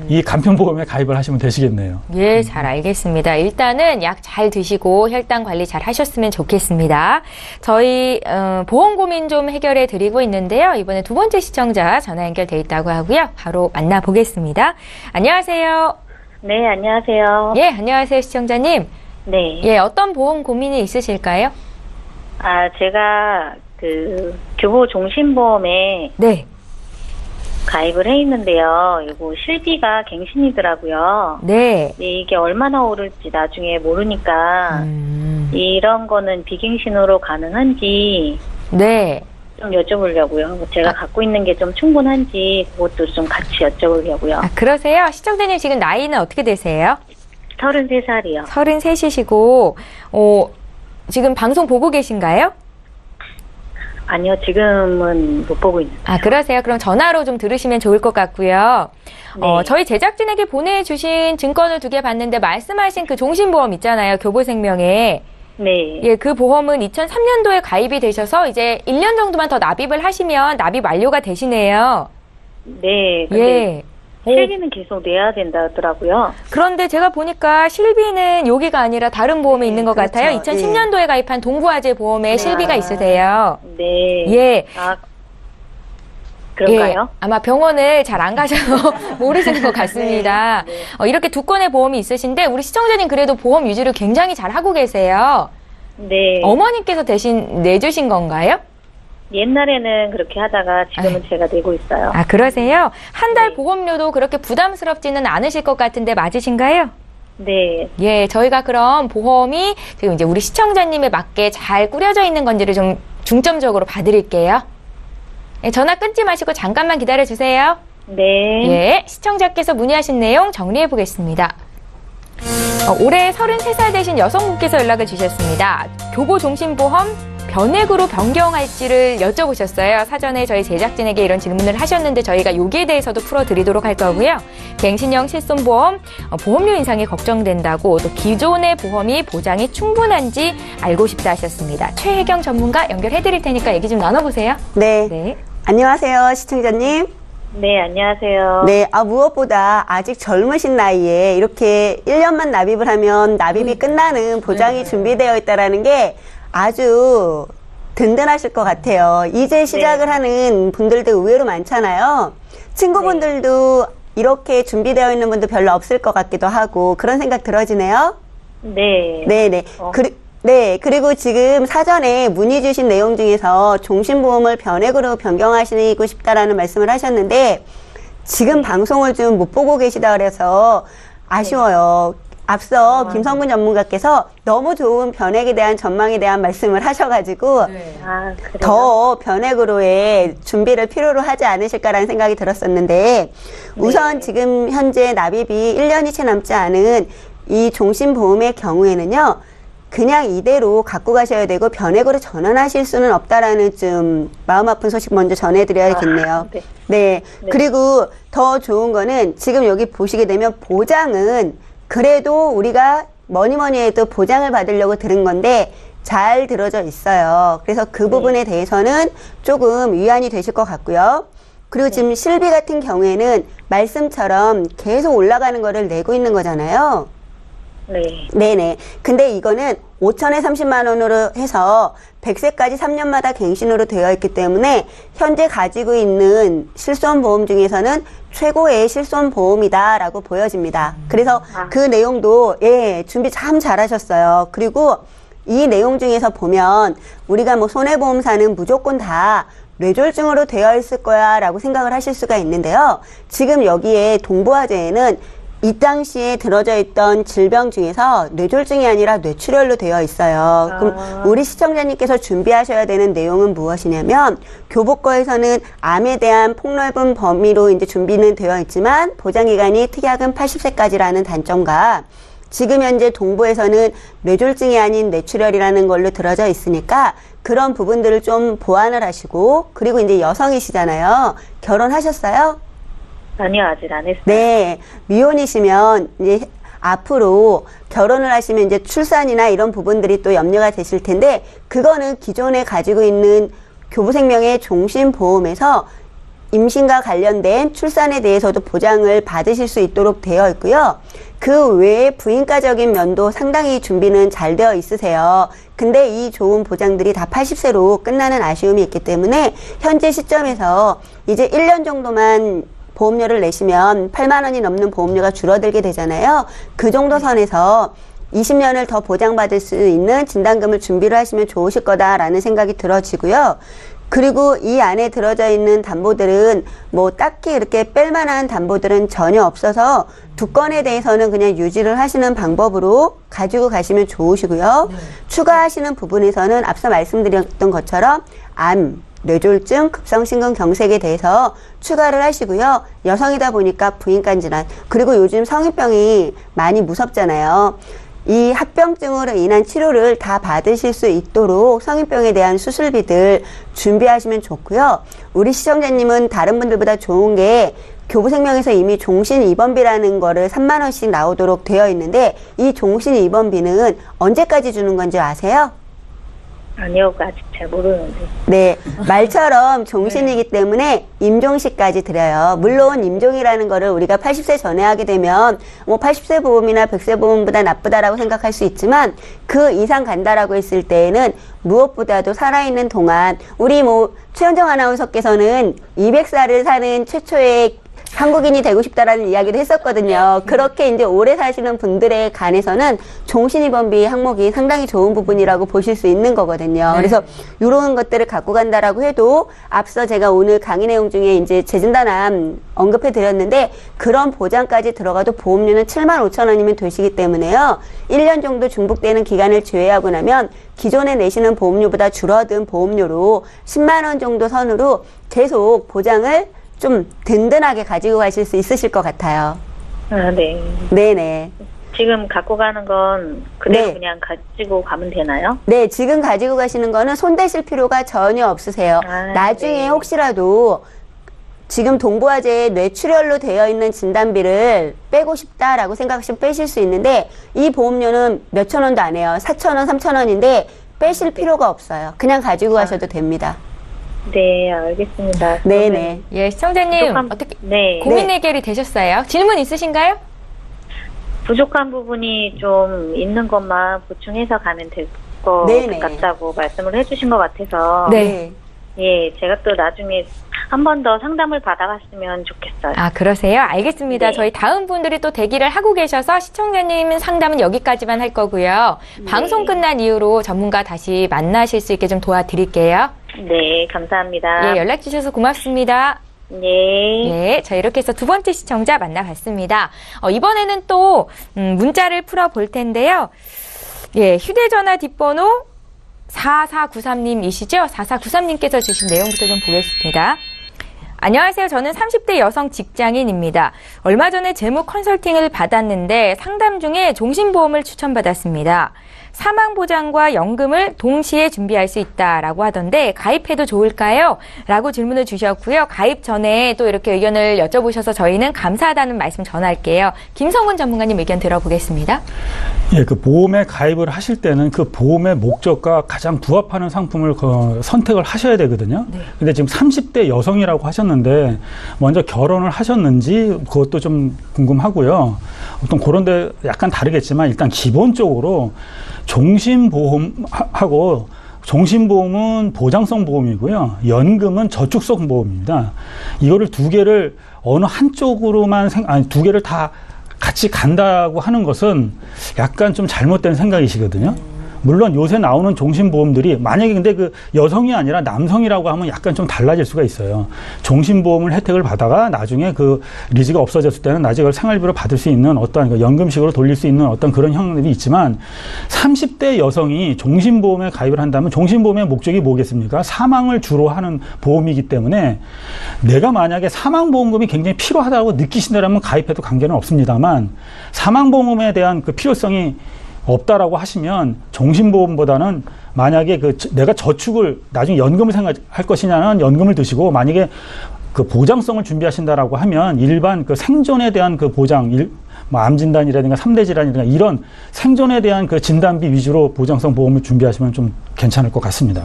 이 간편보험에 가입을 하시면 되시겠네요. 예, 잘 알겠습니다. 일단은 약 잘 드시고 혈당 관리 잘 하셨으면 좋겠습니다. 저희 보험 고민 좀 해결해 드리고 있는데요. 이번에 두 번째 시청자 전화 연결돼 있다고 하고요. 바로 만나보겠습니다. 안녕하세요. 네, 안녕하세요. 예, 안녕하세요, 시청자님. 네. 예, 어떤 보험 고민이 있으실까요? 제가 교보 종신보험에 네. 가입을 해 있는데요. 이거 실비가 갱신이더라고요. 네. 이게 얼마나 오를지 나중에 모르니까 이런 거는 비갱신으로 가능한지 네. 좀 여쭤보려고요. 제가 갖고 있는 게 좀 충분한지 그것도 좀 같이 여쭤보려고요. 그러세요? 시청자님 지금 나이는 어떻게 되세요? 33살이요. 33이시고 지금 방송 보고 계신가요? 아니요, 지금은 못 보고 있는데. 아, 그러세요? 그럼 전화로 좀 들으시면 좋을 것 같고요. 네. 저희 제작진에게 보내주신 증권을 2개 봤는데 말씀하신 그 종신보험 있잖아요. 교보생명에. 네. 예, 그 보험은 2003년도에 가입이 되셔서 이제 1년 정도만 더 납입을 하시면 납입 완료가 되시네요. 네. 근데 예. 실비는 계속 내야 된다 하더라고요. 그런데 제가 보니까 실비는 여기가 아니라 다른 보험에 있는 것 그렇죠. 같아요. 2010년도에 가입한 동부화재 보험에 실비가 있으세요. 네. 예. 아, 그런가요? 예, 아마 병원을 잘 안 가셔서 모르시는 것 같습니다. 네. 이렇게 2건의 보험이 있으신데 우리 시청자님 그래도 보험 유지를 굉장히 잘 하고 계세요. 네. 어머님께서 대신 내주신 건가요? 옛날에는 그렇게 하다가 지금은 제가 내고 있어요. 아, 그러세요? 한 달 네. 보험료도 그렇게 부담스럽지는 않으실 것 같은데 맞으신가요? 네. 예, 저희가 그럼 보험이 지금 이제 우리 시청자님에 맞게 잘 꾸려져 있는 건지를 좀 중점적으로 봐드릴게요. 예, 전화 끊지 마시고 잠깐만 기다려주세요. 네. 예, 시청자께서 문의하신 내용 정리해 보겠습니다. 올해 33살 되신 여성분께서 연락을 주셨습니다. 교보종신보험 변액으로 변경할지를 여쭤보셨어요. 사전에 저희 제작진에게 이런 질문을 하셨는데 저희가 여기에 대해서도 풀어드리도록 할 거고요. 갱신형 실손보험, 보험료 인상이 걱정된다고 또 기존의 보험이 보장이 충분한지 알고 싶다 하셨습니다. 최혜경 전문가 연결해드릴 테니까 얘기 좀 나눠보세요. 네. 네. 안녕하세요, 시청자님. 네, 안녕하세요. 네, 무엇보다 아직 젊으신 나이에 이렇게 1년만 납입을 하면 납입이 끝나는 보장이 준비되어 있다라는 게 아주 든든하실 것 같아요. 이제 시작을 하는 분들도 의외로 많잖아요. 친구분들도 이렇게 준비되어 있는 분도 별로 없을 것 같기도 하고 그런 생각 들어지네요. 네. 네네. 네, 그리고 지금 사전에 문의 주신 내용 중에서 종신보험을 변액으로 변경하시고 싶다라는 말씀을 하셨는데 지금 방송을 좀 못 보고 계시다 그래서 아쉬워요. 앞서 김성근 전문가께서 너무 좋은 변액에 대한 전망에 대한 말씀을 하셔가지고 아, 그래요? 더 변액으로의 준비를 필요로 하지 않으실까라는 생각이 들었었는데 우선 지금 현재 납입이 1년이 채 남지 않은 이 종신보험의 경우에는요. 그냥 이대로 갖고 가셔야 되고 변액으로 전환하실 수는 없다라는 좀 마음 아픈 소식 먼저 전해드려야겠네요. 네. 네. 그리고 더 좋은 거는 지금 여기 보시게 되면 보장은 그래도 우리가 뭐니 해도 보장을 받으려고 들은 건데 잘 들어져 있어요. 그래서 그 부분에 대해서는 조금 위안이 되실 것 같고요. 그리고 지금 실비 같은 경우에는 말씀처럼 계속 올라가는 거를 내고 있는 거잖아요. 네. 네네. 근데 이거는 5천에 30만 원으로 해서 100세까지 3년마다 갱신으로 되어 있기 때문에 현재 가지고 있는 실손보험 중에서는 최고의 실손보험이다라고 보여집니다. 그래서 그 내용도 예, 준비 참 잘하셨어요. 그리고 이 내용 중에서 보면 우리가 뭐 손해보험사는 무조건 다 뇌졸중으로 되어 있을 거야 라고 생각을 하실 수가 있는데요. 지금 여기에 동부화재에는 이 당시에 들어져 있던 질병 중에서 뇌졸중이 아니라 뇌출혈로 되어 있어요. 그럼 우리 시청자님께서 준비하셔야 되는 내용은 무엇이냐면 교보과에서는 암에 대한 폭넓은 범위로 이제 준비는 되어 있지만 보장기간이 특약은 80세까지라는 단점과 지금 현재 동부에서는 뇌졸중이 아닌 뇌출혈이라는 걸로 들어져 있으니까 그런 부분들을 좀 보완을 하시고 그리고 이제 여성이시잖아요. 결혼하셨어요? 아니요, 아직 안 했어요. 네, 미혼이시면 이제 앞으로 결혼을 하시면 이제 출산이나 이런 부분들이 또 염려가 되실 텐데 그거는 기존에 가지고 있는 교보생명의 종신보험에서 임신과 관련된 출산에 대해서도 보장을 받으실 수 있도록 되어 있고요. 그 외에 부인과적인 면도 상당히 준비는 잘 되어 있으세요. 근데 이 좋은 보장들이 다 80세로 끝나는 아쉬움이 있기 때문에 현재 시점에서 이제 1년 정도만 보험료를 내시면 8만 원이 넘는 보험료가 줄어들게 되잖아요. 그 정도 선에서 20년을 더 보장받을 수 있는 진단금을 준비를 하시면 좋으실 거다라는 생각이 들어지고요. 그리고 이 안에 들어져 있는 담보들은 뭐 딱히 이렇게 뺄만한 담보들은 전혀 없어서 두 건에 대해서는 그냥 유지를 하시는 방법으로 가지고 가시면 좋으시고요. 추가하시는 부분에서는 앞서 말씀드렸던 것처럼 암, 뇌졸중, 급성심근경색에 대해서 추가를 하시고요. 여성이다 보니까 부인간 질환, 그리고 요즘 성인병이 많이 무섭잖아요. 이 합병증으로 인한 치료를 다 받으실 수 있도록 성인병에 대한 수술비들 준비하시면 좋고요. 우리 시청자님은 다른 분들보다 좋은 게 교부생명에서 이미 종신입원비라는 거를 3만 원씩 나오도록 되어 있는데 이 종신입원비는 언제까지 주는 건지 아세요? 아니요, 아직 잘 모르는데. 네, 말처럼 종신이기 때문에 임종시까지 드려요. 물론 임종이라는 거를 우리가 80세 전에 하게 되면 뭐 80세 보험이나 100세 보험보다 나쁘다라고 생각할 수 있지만 그 이상 간다라고 했을 때에는 무엇보다도 살아있는 동안 우리 뭐 최현정 아나운서께서는 200살을 사는 최초의 한국인이 되고 싶다라는 이야기도 했었거든요. 그렇게 이제 오래 사시는 분들에 관해서는 종신입원비 항목이 상당히 좋은 부분이라고 보실 수 있는 거거든요. 그래서 이런 것들을 갖고 간다라고 해도 앞서 제가 오늘 강의 내용 중에 이제 재진단암 언급해 드렸는데 그런 보장까지 들어가도 보험료는 75,000원이면 되시기 때문에요. 1년 정도 중복되는 기간을 제외하고 나면 기존에 내시는 보험료보다 줄어든 보험료로 10만 원 정도 선으로 계속 보장을 좀 든든하게 가지고 가실 수 있으실 것 같아요. 아, 네. 네네. 지금 갖고 가는 건 그대로 네. 그냥 가지고 가면 되나요? 네, 지금 가지고 가시는 거는 손대실 필요가 전혀 없으세요. 아, 나중에 네. 혹시라도 지금 동부화재에 뇌출혈로 되어 있는 진단비를 빼고 싶다라고 생각하시면 빼실 수 있는데 이 보험료는 몇천 원도 안 해요. 4,000원, 3,000원인데 빼실 필요가 없어요. 그냥 가지고 가셔도 됩니다. 네, 알겠습니다. 네네. 예, 시청자님 부족한- 어떻게 네. 고민 네. 해결이 되셨어요? 질문 있으신가요? 부족한 부분이 좀 있는 것만 보충해서 가면 될 것 네네. 같다고 말씀을 해주신 것 같아서 네. 예, 제가 또 나중에 한 번 더 상담을 받아갔으면 좋겠어요. 아, 그러세요? 알겠습니다. 네. 저희 다음 분들이 또 대기를 하고 계셔서 시청자님 상담은 여기까지만 할 거고요. 방송 끝난 이후로 전문가 다시 만나실 수 있게 좀 도와드릴게요. 네, 감사합니다. 예, 연락 주셔서 고맙습니다. 네. 예, 자, 이렇게 해서 두 번째 시청자 만나봤습니다. 이번에는 또, 문자를 풀어볼 텐데요. 예, 휴대전화 뒷번호 4493님이시죠? 4493님께서 주신 내용부터 좀 보겠습니다. 안녕하세요. 저는 30대 여성 직장인입니다. 얼마 전에 재무 컨설팅을 받았는데 상담 중에 종신보험을 추천받았습니다. 사망보장과 연금을 동시에 준비할 수 있다라고 하던데 가입해도 좋을까요? 라고 질문을 주셨고요. 가입 전에 또 이렇게 의견을 여쭤보셔서 저희는 감사하다는 말씀 전할게요. 김성훈 전문가님 의견 들어보겠습니다. 예, 그 보험에 가입을 하실 때는 그 보험의 목적과 가장 부합하는 상품을 선택을 하셔야 되거든요. 근데 지금 30대 여성이라고 하셨는데 먼저 결혼을 하셨는지 그것도 좀 궁금하고요. 어떤 그런 데 약간 다르겠지만 일단 기본적으로 종신보험하고 종신보험은 보장성 보험이고요. 연금은 저축성 보험입니다. 이거를 두 개를 어느 한쪽으로만 두 개를 다 같이 간다고 하는 것은 약간 좀 잘못된 생각이시거든요. 물론 요새 나오는 종신보험들이 만약에 근데 그 여성이 아니라 남성이라고 하면 약간 좀 달라질 수가 있어요. 종신보험을 혜택을 받다가 나중에 그 리즈가 없어졌을 때는 나중에 그걸 생활비로 받을 수 있는 어떤 연금식으로 돌릴 수 있는 어떤 그런 형들이 있지만 30대 여성이 종신보험에 가입을 한다면 종신보험의 목적이 뭐겠습니까? 사망을 주로 하는 보험이기 때문에 내가 만약에 사망보험금이 굉장히 필요하다고 느끼신다면 가입해도 관계는 없습니다만 사망보험에 대한 그 필요성이 없다라고 하시면 종신보험보다는 만약에 내가 저축을 나중에 연금을 생각할 것이냐는 연금을 드시고 만약에 그 보장성을 준비하신다라고 하면 일반 그 생존에 대한 그 보장, 뭐 암진단이라든가 3대 질환이라든가 이런 생존에 대한 그 진단비 위주로 보장성 보험을 준비하시면 좀 괜찮을 것 같습니다.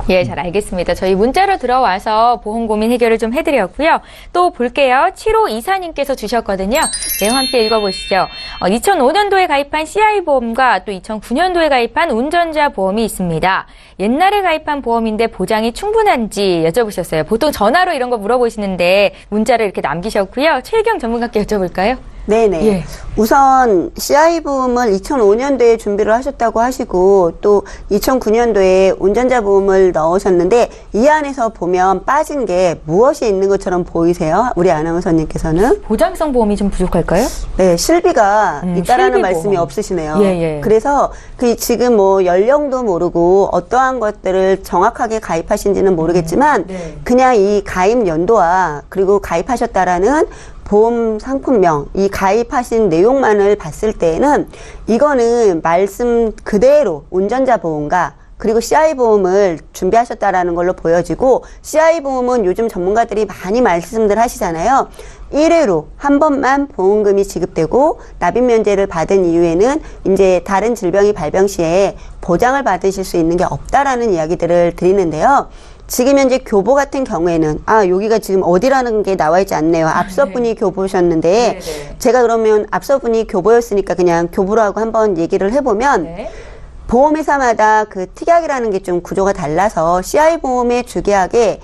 예, 잘 알겠습니다. 저희 문자로 들어와서 보험 고민 해결을 좀 해드렸고요. 또 볼게요. 7호 이사님께서 주셨거든요. 내용 함께 읽어보시죠. 2005년도에 가입한 CI보험과 또 2009년도에 가입한 운전자 보험이 있습니다. 옛날에 가입한 보험인데 보장이 충분한지 여쭤보셨어요. 보통 전화로 이런 거 물어보시는데 문자를 이렇게 남기셨고요. 최혜경 전문가께 여쭤볼까요? 네네. 예. 우선 CI보험을 2005년도에 준비를 하셨다고 하시고 또 2009년도에 운전자 보험을 넣으셨는데 이 안에서 보면 빠진 게 무엇이 있는 것처럼 보이세요? 우리 아나운서님께서는? 보장성 보험이 좀 부족할까요? 네, 실비가 있다라는 실비 말씀이 보험. 없으시네요. 예, 예. 그래서 지금 뭐 연령도 모르고 어떠한 것들을 정확하게 가입하신지는 모르겠지만 네. 그냥 이 가입 연도와 그리고 가입하셨다라는 보험 상품명, 이 가입하신 내용만을 봤을 때는 이거는 말씀 그대로 운전자 보험과 그리고 CI 보험을 준비하셨다라는 걸로 보여지고, CI 보험은 요즘 전문가들이 많이 말씀들 하시잖아요. 1회로 한 번만 보험금이 지급되고 납입 면제를 받은 이후에는 이제 다른 질병이 발병 시에 보장을 받으실 수 있는 게 없다라는 이야기들을 드리는데요. 지금 현재 교보 같은 경우에는 여기가 지금 어디라는 게 나와 있지 않네요. 앞서 분이 교보셨는데 네네. 제가 그러면 앞서 분이 교보였으니까 그냥 교보로 하고 한번 얘기를 해보면 네. 보험회사마다 그 특약이라는 게 좀 구조가 달라서 CI 보험의 주계약에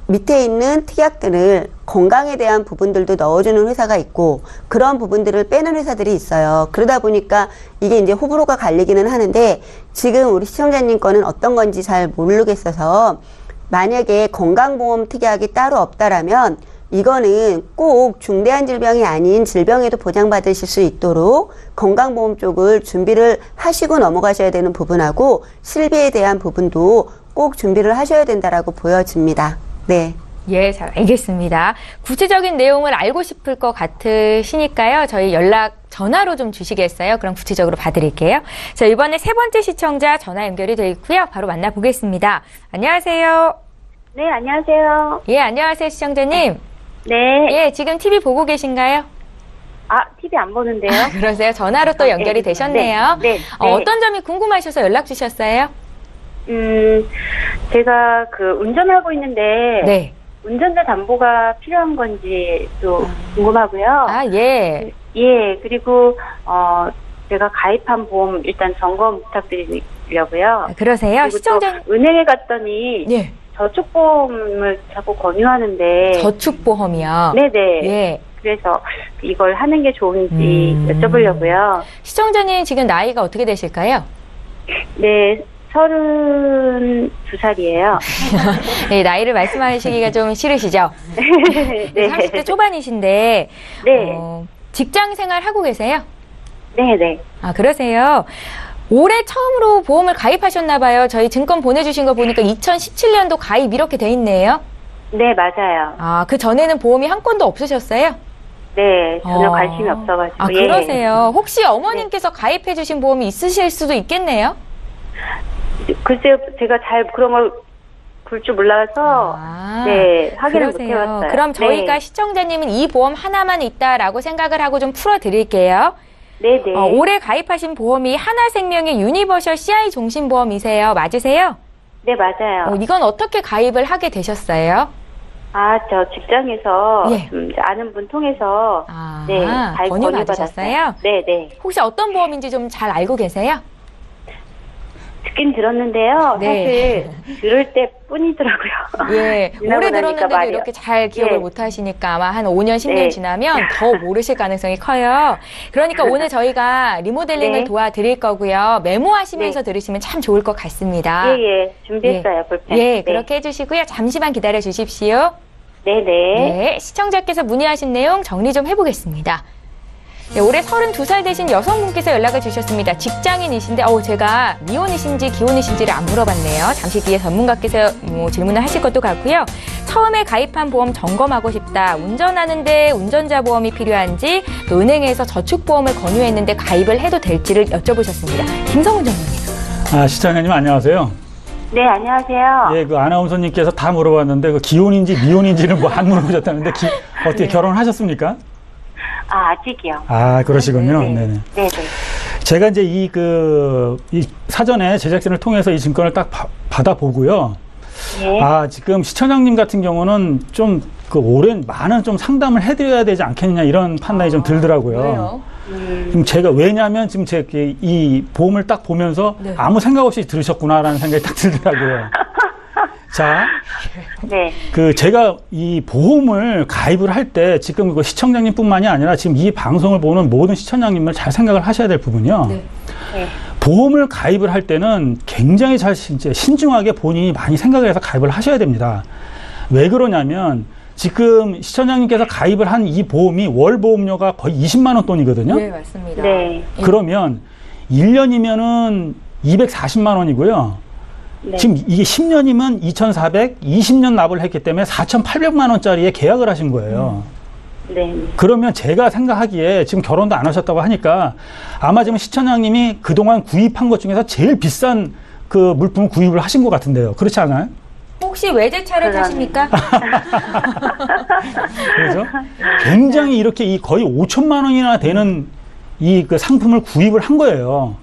밑에 있는 특약들을 건강에 대한 부분들도 넣어주는 회사가 있고 그런 부분들을 빼는 회사들이 있어요. 그러다 보니까 이게 이제 호불호가 갈리기는 하는데 지금 우리 시청자님 거는 어떤 건지 잘 모르겠어서 만약에 건강보험 특약이 따로 없다라면 이거는 꼭 중대한 질병이 아닌 질병에도 보장받으실 수 있도록 건강보험 쪽을 준비를 하시고 넘어가셔야 되는 부분하고 실비에 대한 부분도 꼭 준비를 하셔야 된다라고 보여집니다. 네. 예, 잘 알겠습니다. 구체적인 내용을 알고 싶을 것 같으시니까요. 저희 연락 전화로 좀 주시겠어요? 그럼 구체적으로 봐드릴게요. 자, 이번에 세 번째 시청자 전화 연결이 되어 있고요. 바로 만나보겠습니다. 안녕하세요. 네, 안녕하세요. 예, 안녕하세요, 시청자님. 네. 예, 지금 TV 보고 계신가요? TV 안 보는데요. 그러세요? 전화로 또 연결이 되셨네요. 네. 어떤 점이 궁금하셔서 연락 주셨어요? 제가 운전하고 있는데. 네. 운전자 담보가 필요한 건지 또 궁금하고요. 예. 예, 그리고, 제가 가입한 보험 일단 점검 부탁드리려고요. 그러세요? 그리고 시청자. 또 은행에 갔더니. 예. 저축보험을 자꾸 권유하는데. 저축보험이요? 네네. 예. 그래서 이걸 하는 게 좋은지 여쭤보려고요. 시청자님 지금 나이가 어떻게 되실까요? 네, 32살이에요. 네, 나이를 말씀하시기가 좀 싫으시죠? 네. 30대 초반이신데, 네. 직장 생활 하고 계세요? 네네. 그러세요? 올해 처음으로 보험을 가입하셨나봐요. 저희 증권 보내주신 거 보니까 2017년도 가입 이렇게 돼 있네요. 네, 맞아요. 그 전에는 보험이 한 건도 없으셨어요? 네, 전혀 관심이 없어가지고. 그러세요. 혹시 어머님께서 가입해주신 보험이 있으실 수도 있겠네요? 글쎄요, 제가 잘 그런 걸 볼 줄 몰라서, 네, 확인을 못 해봤어요. 그럼 저희가 시청자님은 이 보험 하나만 있다라고 생각을 하고 좀 풀어드릴게요. 네네. 올해 가입하신 보험이 하나생명의 유니버셜 CI 종신보험이세요. 맞으세요? 네, 맞아요. 이건 어떻게 가입을 하게 되셨어요? 저 직장에서 예. 좀 아는 분 통해서 네, 가입 권유 받으셨어요? 네네. 혹시 어떤 보험인지 좀 잘 알고 계세요? 듣긴 들었는데요. 네. 사실 들을 때 뿐이더라고요. 예, 오래 들었는데도 말이요. 이렇게 잘 기억을 예. 못 하시니까 아마 한 5년, 10년 네. 지나면 더 모르실 가능성이 커요. 그러니까 오늘 저희가 리모델링을 네. 도와드릴 거고요. 메모하시면서 들으시면 참 좋을 것 같습니다. 예. 준비했어요, 볼펜. 예, 네. 그렇게 해주시고요. 잠시만 기다려 주십시오. 네네. 네, 시청자께서 문의하신 내용 정리 좀 해보겠습니다. 네, 올해 32살 되신 여성분께서 연락을 주셨습니다. 직장인이신데, 제가 미혼이신지 기혼이신지를 안 물어봤네요. 잠시 뒤에 전문가께서 질문을 하실 것도 같고요. 처음에 가입한 보험 점검하고 싶다. 운전하는데 운전자 보험이 필요한지, 또 은행에서 저축보험을 권유했는데 가입을 해도 될지를 여쭤보셨습니다. 김성훈 전문님. 시청자님 안녕하세요. 네, 안녕하세요. 예, 아나운서님께서 다 물어봤는데, 기혼인지 미혼인지는 안 물어보셨다는데, 어떻게 결혼하셨습니까? 아직이요. 그러시군요. 네네. 네네. 제가 이제 이 사전에 제작진을 통해서 이 증권을 딱 받아보고요. 예. 지금 시청자님 같은 경우는 좀 오랜 많은 좀 상담을 해드려야 되지 않겠냐 이런 판단이 좀 들더라고요. 왜요? 제가 왜냐하면 지금 이 보험을 딱 보면서 아무 생각 없이 들으셨구나라는 생각이 딱 들더라고요. 자, 네. 제가 이 보험을 가입을 할 때 지금 시청자님뿐만이 아니라 지금 이 방송을 보는 모든 시청자님을 잘 생각을 하셔야 될 부분이요. 네. 보험을 가입을 할 때는 굉장히 잘 신중하게 본인이 많이 생각을 해서 가입을 하셔야 됩니다. 왜 그러냐면 지금 시청자님께서 가입을 한 이 보험이 월 보험료가 거의 20만 원 돈이거든요. 네, 맞습니다. 네. 그러면 1년이면은 240만 원이고요. 네. 지금 이게 10년이면 2,420년 납을 했기 때문에 4,800만 원짜리에 계약을 하신 거예요. 네. 그러면 제가 생각하기에 지금 결혼도 안 하셨다고 하니까 아마 지금 시청자님이 그동안 구입한 것 중에서 제일 비싼 그 물품을 구입을 하신 것 같은데요. 그렇지 않아요? 혹시 외제차를 타십니까? 그래서 굉장히 이렇게 이 거의 5천만 원이나 되는 이 그 상품을 구입을 한 거예요.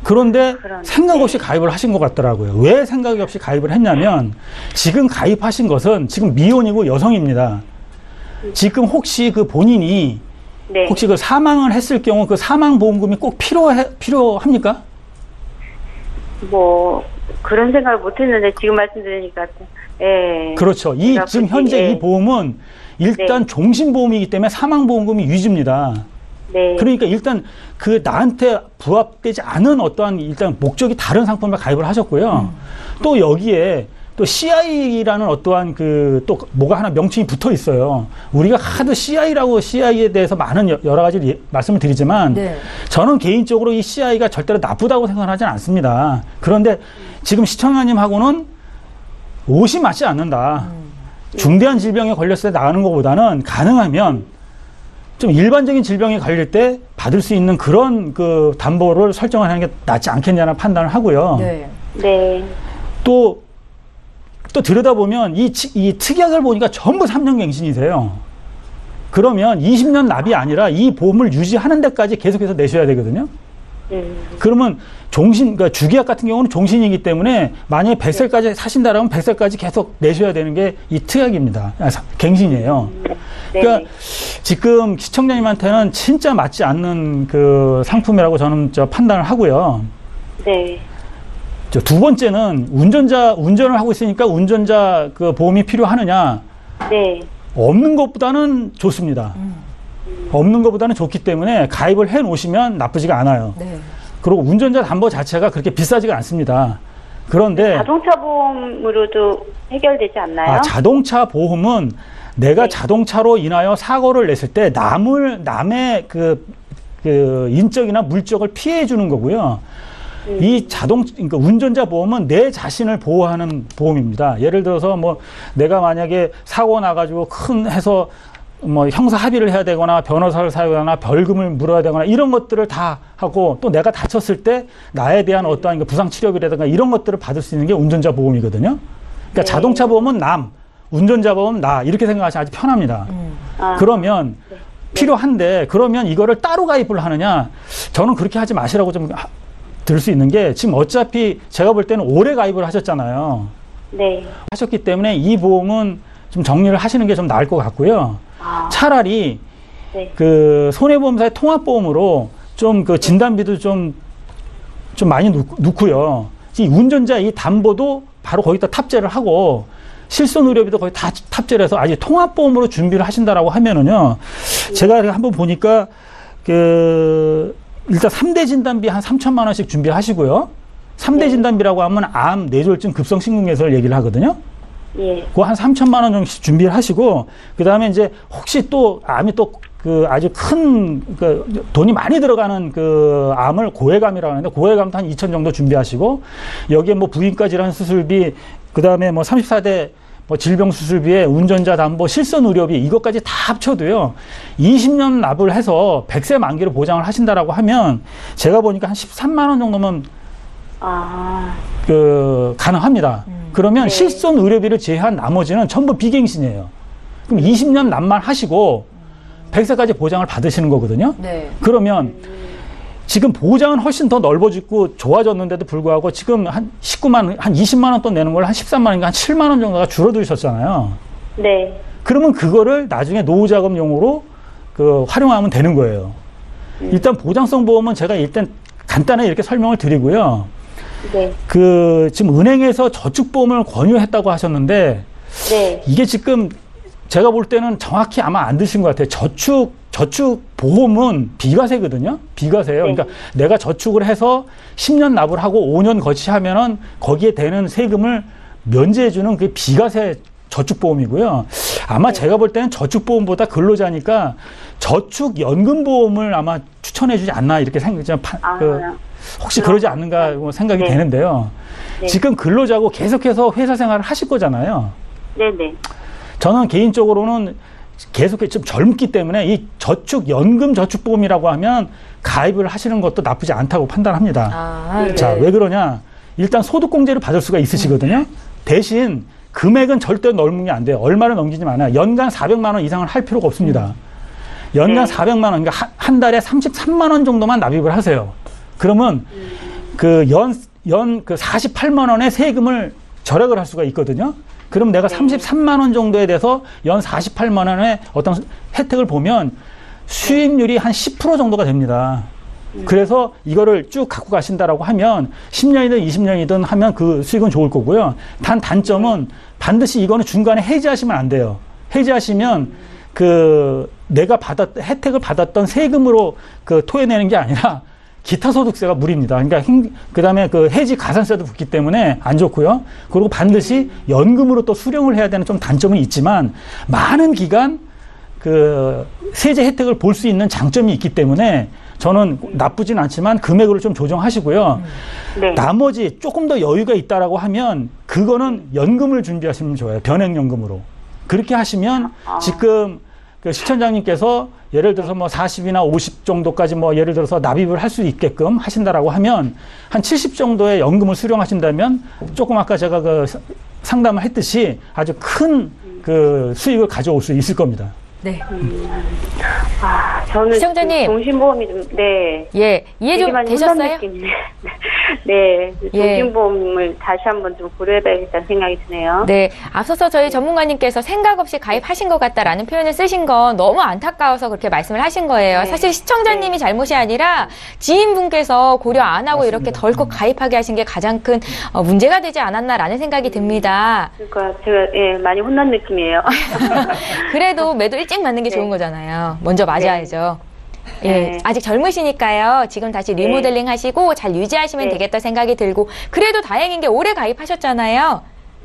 그런데 생각 없이 가입을 하신 것 같더라고요. 왜 생각 없이 가입을 했냐면 지금 가입하신 것은 지금 미혼이고 여성입니다. 지금 혹시 그 본인이 네. 혹시 그 사망을 했을 경우 그 사망보험금이 꼭 필요합니까? 뭐 그런 생각을 못했는데 지금 말씀드리니까 예. 그렇죠. 이 지금 현재 예. 이 보험은 일단 네. 종신보험이기 때문에 사망보험금이 유지입니다. 네. 그러니까 일단 그 나한테 부합되지 않은 어떠한 일단 목적이 다른 상품에 가입을 하셨고요. 또 여기에 또 CI라는 어떠한 그 또 뭐가 하나 명칭이 붙어 있어요. 우리가 하도 CI라고 CI에 대해서 많은 여러 가지 말씀을 드리지만 네. 저는 개인적으로 이 CI가 절대로 나쁘다고 생각하진 않습니다. 그런데 지금 시청자님하고는 옷이 맞지 않는다. 중대한 질병에 걸렸을 때 나가는 것보다는 가능하면 좀 일반적인 질병에 걸릴 때 받을 수 있는 그런 그 담보를 설정을 하는 게 낫지 않겠냐는 판단을 하고요. 네. 네. 또 들여다보면 이 특약을 보니까 전부 3년 갱신이세요. 그러면 20년 납이 아니라 이 보험을 유지하는 데까지 계속해서 내셔야 되거든요. 그러면 그러니까 주계약 같은 경우는 종신이기 때문에 만약에 100세까지 사신다라면 100세까지 계속 내셔야 되는 게 이 특약입니다. 갱신이에요. 그러니까 지금 시청자님한테는 진짜 맞지 않는 그 상품이라고 저는 판단을 하고요. 네. 두 번째는 운전을 하고 있으니까 운전자 그 보험이 필요하느냐? 네. 없는 것보다는 좋습니다. 없는 것보다는 좋기 때문에 가입을 해 놓으시면 나쁘지가 않아요. 네. 그리고 운전자 담보 자체가 그렇게 비싸지가 않습니다. 그런데 자동차 보험으로도 해결되지 않나요? 자동차 보험은 내가 네. 자동차로 인하여 사고를 냈을 때 남의 그 인적이나 물적을 피해 주는 거고요. 그러니까 운전자 보험은 내 자신을 보호하는 보험입니다. 예를 들어서 뭐 내가 만약에 사고 나가지고 해서 뭐 형사 합의를 해야 되거나 변호사를 사용하거나 벌금을 물어야 되거나 이런 것들을 다 하고 또 내가 다쳤을 때 나에 대한 어떠한 부상 치료비라든가 이런 것들을 받을 수 있는 게 운전자 보험이거든요. 그러니까 자동차 보험은 남, 운전자 보험은 나 이렇게 생각하시면 아주 편합니다. 그러면 필요한데 그러면 이거를 따로 가입을 하느냐? 저는 그렇게 하지 마시라고 좀 들 수 있는 게 지금 어차피 제가 볼 때는 오래 가입을 하셨잖아요. 네. 하셨기 때문에 이 보험은 좀 정리를 하시는 게 좀 나을 것 같고요. 차라리 네. 그 손해보험사의 통합보험으로 좀 그 진단비도 좀 많이 넣고요. 이 운전자 이 담보도 바로 거기다 탑재를 하고 실손 의료비도 거의 다 탑재를 해서 아직 통합보험으로 준비를 하신다라고 하면은요. 제가 한번 보니까 일단 3대 진단비 한 3천만 원씩 준비하시고요. 3대 진단비라고 하면 암, 뇌졸중, 급성심근경색을 얘기를 하거든요. 예. 그거 한 3천만 원 정도씩 준비를 하시고, 그 다음에 이제 혹시 또 암이 또 아주 큰, 돈이 많이 들어가는 암을 고해감이라고 하는데, 고해감도 한 2천 정도 준비하시고, 여기에 뭐 부인과 질환 수술비, 그 다음에 뭐 34대 질병 수술비에 운전자 담보, 실손 의료비, 이것까지 다 합쳐도요, 20년 납을 해서 100세 만기로 보장을 하신다라고 하면, 제가 보니까 한 13만 원 정도면 가능합니다. 그러면 네. 실손 의료비를 제외한 나머지는 전부 비갱신이에요. 그럼 20년 납만 하시고 100세까지 보장을 받으시는 거거든요. 네. 그러면 지금 보장은 훨씬 더 넓어지고 좋아졌는데도 불구하고 지금 한 20만 원 돈 내는 걸 한 13만 원인가 한 7만 원 정도가 줄어들으셨잖아요. 네. 그러면 그거를 나중에 노후자금용으로 활용하면 되는 거예요. 일단 보장성 보험은 제가 일단 간단하게 이렇게 설명을 드리고요. 네. 지금 은행에서 저축보험을 권유했다고 하셨는데, 네. 이게 지금 제가 볼 때는 정확히 아마 안 드신 것 같아요. 저축보험은 비과세거든요. 비과세예요. 네. 그러니까 내가 저축을 해서 10년 납을 하고 5년 거치하면은 거기에 되는 세금을 면제해주는 그 비과세 저축보험이고요. 아마 제가 볼 때는 저축보험보다 근로자니까 저축연금보험을 아마 추천해주지 않나 이렇게 혹시 그러지 않는가 생각이 네. 되는데요. 네. 지금 근로자고 계속해서 회사 생활을 하실 거잖아요. 네네. 저는 개인적으로는 계속 좀 젊기 때문에 이 연금 저축보험이라고 하면 가입을 하시는 것도 나쁘지 않다고 판단합니다. 자, 왜 그러냐? 일단 소득공제를 받을 수가 있으시거든요. 대신 금액은 절대 넘으면 안 돼요. 얼마를 넘기지 마요. 연간 400만 원 이상을 할 필요가 없습니다. 연간 400만 원, 그러니까 한 달에 33만 원 정도만 납입을 하세요. 그러면 그 48만 원의 세금을 절약을 할 수가 있거든요. 그럼 내가 33만 원 정도에 대해서 연 48만 원의 어떤 혜택을 보면 수익률이 한 10% 정도가 됩니다. 그래서 이거를 쭉 갖고 가신다라고 하면 10년이든 20년이든 하면 그 수익은 좋을 거고요. 단점은 반드시 이거는 중간에 해지하시면 안 돼요. 해지하시면 그 내가 혜택을 받았던 세금으로 그 토해내는 게 아니라 기타 소득세가 무리입니다. 그러니까 그다음에 그 해지 가산세도 붙기 때문에 안 좋고요. 그리고 반드시 연금으로 또 수령을 해야 되는 좀 단점은 있지만 많은 기간 그 세제 혜택을 볼 수 있는 장점이 있기 때문에 저는 나쁘진 않지만 금액으로 좀 조정하시고요. 네. 나머지 조금 더 여유가 있다라고 하면 그거는 연금을 준비하시면 좋아요. 변액연금으로. 그렇게 하시면 지금 그 시청자님께서 예를 들어서 뭐 40이나 50 정도까지 뭐 예를 들어서 납입을 할 수 있게끔 하신다라고 하면 한 70 정도의 연금을 수령하신다면 조금 아까 제가 그 상담을 했듯이 아주 큰 그 수익을 가져올 수 있을 겁니다. 네. 저는 시청자님. 종신보험이 좀, 네. 예, 이해 좀 되셨어요? 네. 종신보험을 다시 한번 좀 고려해봐야겠다는 생각이 드네요. 네. 앞서서 저희 전문가님께서 생각 없이 가입하신 것 같다라는 표현을 쓰신 건 너무 안타까워서 그렇게 말씀을 하신 거예요. 네. 사실 시청자님이 잘못이 아니라 지인분께서 고려 안 하고 이렇게 덜컥 가입하게 하신 게 가장 큰 문제가 되지 않았나라는 생각이 듭니다. 그러니까 제가, 많이 혼난 느낌이에요. 그래도 매도 일찍 맞는 게 좋은 거잖아요. 먼저 맞아야죠. 예, 네. 아직 젊으시니까요. 지금 다시 리모델링 하시고 잘 유지하시면 되겠다 생각이 들고, 그래도 다행인 게 올해 가입하셨잖아요.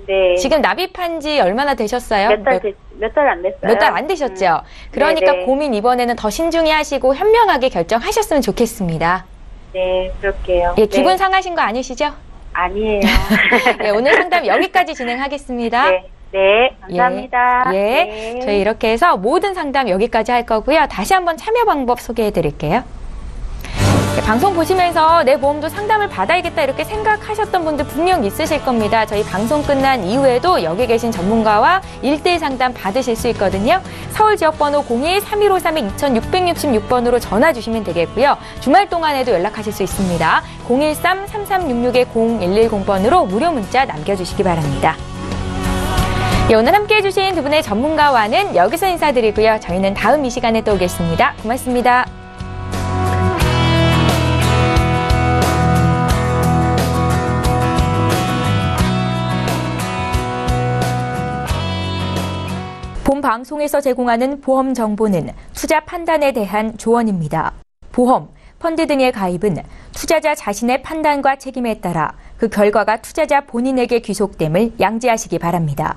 네. 지금 납입한 지 얼마나 되셨어요? 몇 달 안 됐어요. 몇 달 안 되셨죠? 그러니까 네네. 고민 이번에는 더 신중히 하시고 현명하게 결정하셨으면 좋겠습니다. 네, 그럴게요. 예, 기분 네. 상하신 거 아니시죠? 아니에요. 네, 오늘 상담 여기까지 진행하겠습니다. 네. 네, 감사합니다. 예, 네. 저희 이렇게 해서 모든 상담 여기까지 할 거고요. 다시 한번 참여 방법 소개해 드릴게요. 네, 방송 보시면서 내 보험도 상담을 받아야겠다 이렇게 생각하셨던 분들 분명 있으실 겁니다. 저희 방송 끝난 이후에도 여기 계신 전문가와 1대1 상담 받으실 수 있거든요. 서울 지역번호 02-3153-2666번으로 전화 주시면 되겠고요. 주말 동안에도 연락하실 수 있습니다. 013-3366-0110번으로 무료 문자 남겨주시기 바랍니다. 예, 오늘 함께해 주신 두 분의 전문가와는 여기서 인사드리고요. 저희는 다음 이 시간에 또 오겠습니다. 고맙습니다. 본 방송에서 제공하는 보험 정보는 투자 판단에 대한 조언입니다. 보험, 펀드 등의 가입은 투자자 자신의 판단과 책임에 따라 그 결과가 투자자 본인에게 귀속됨을 양지하시기 바랍니다.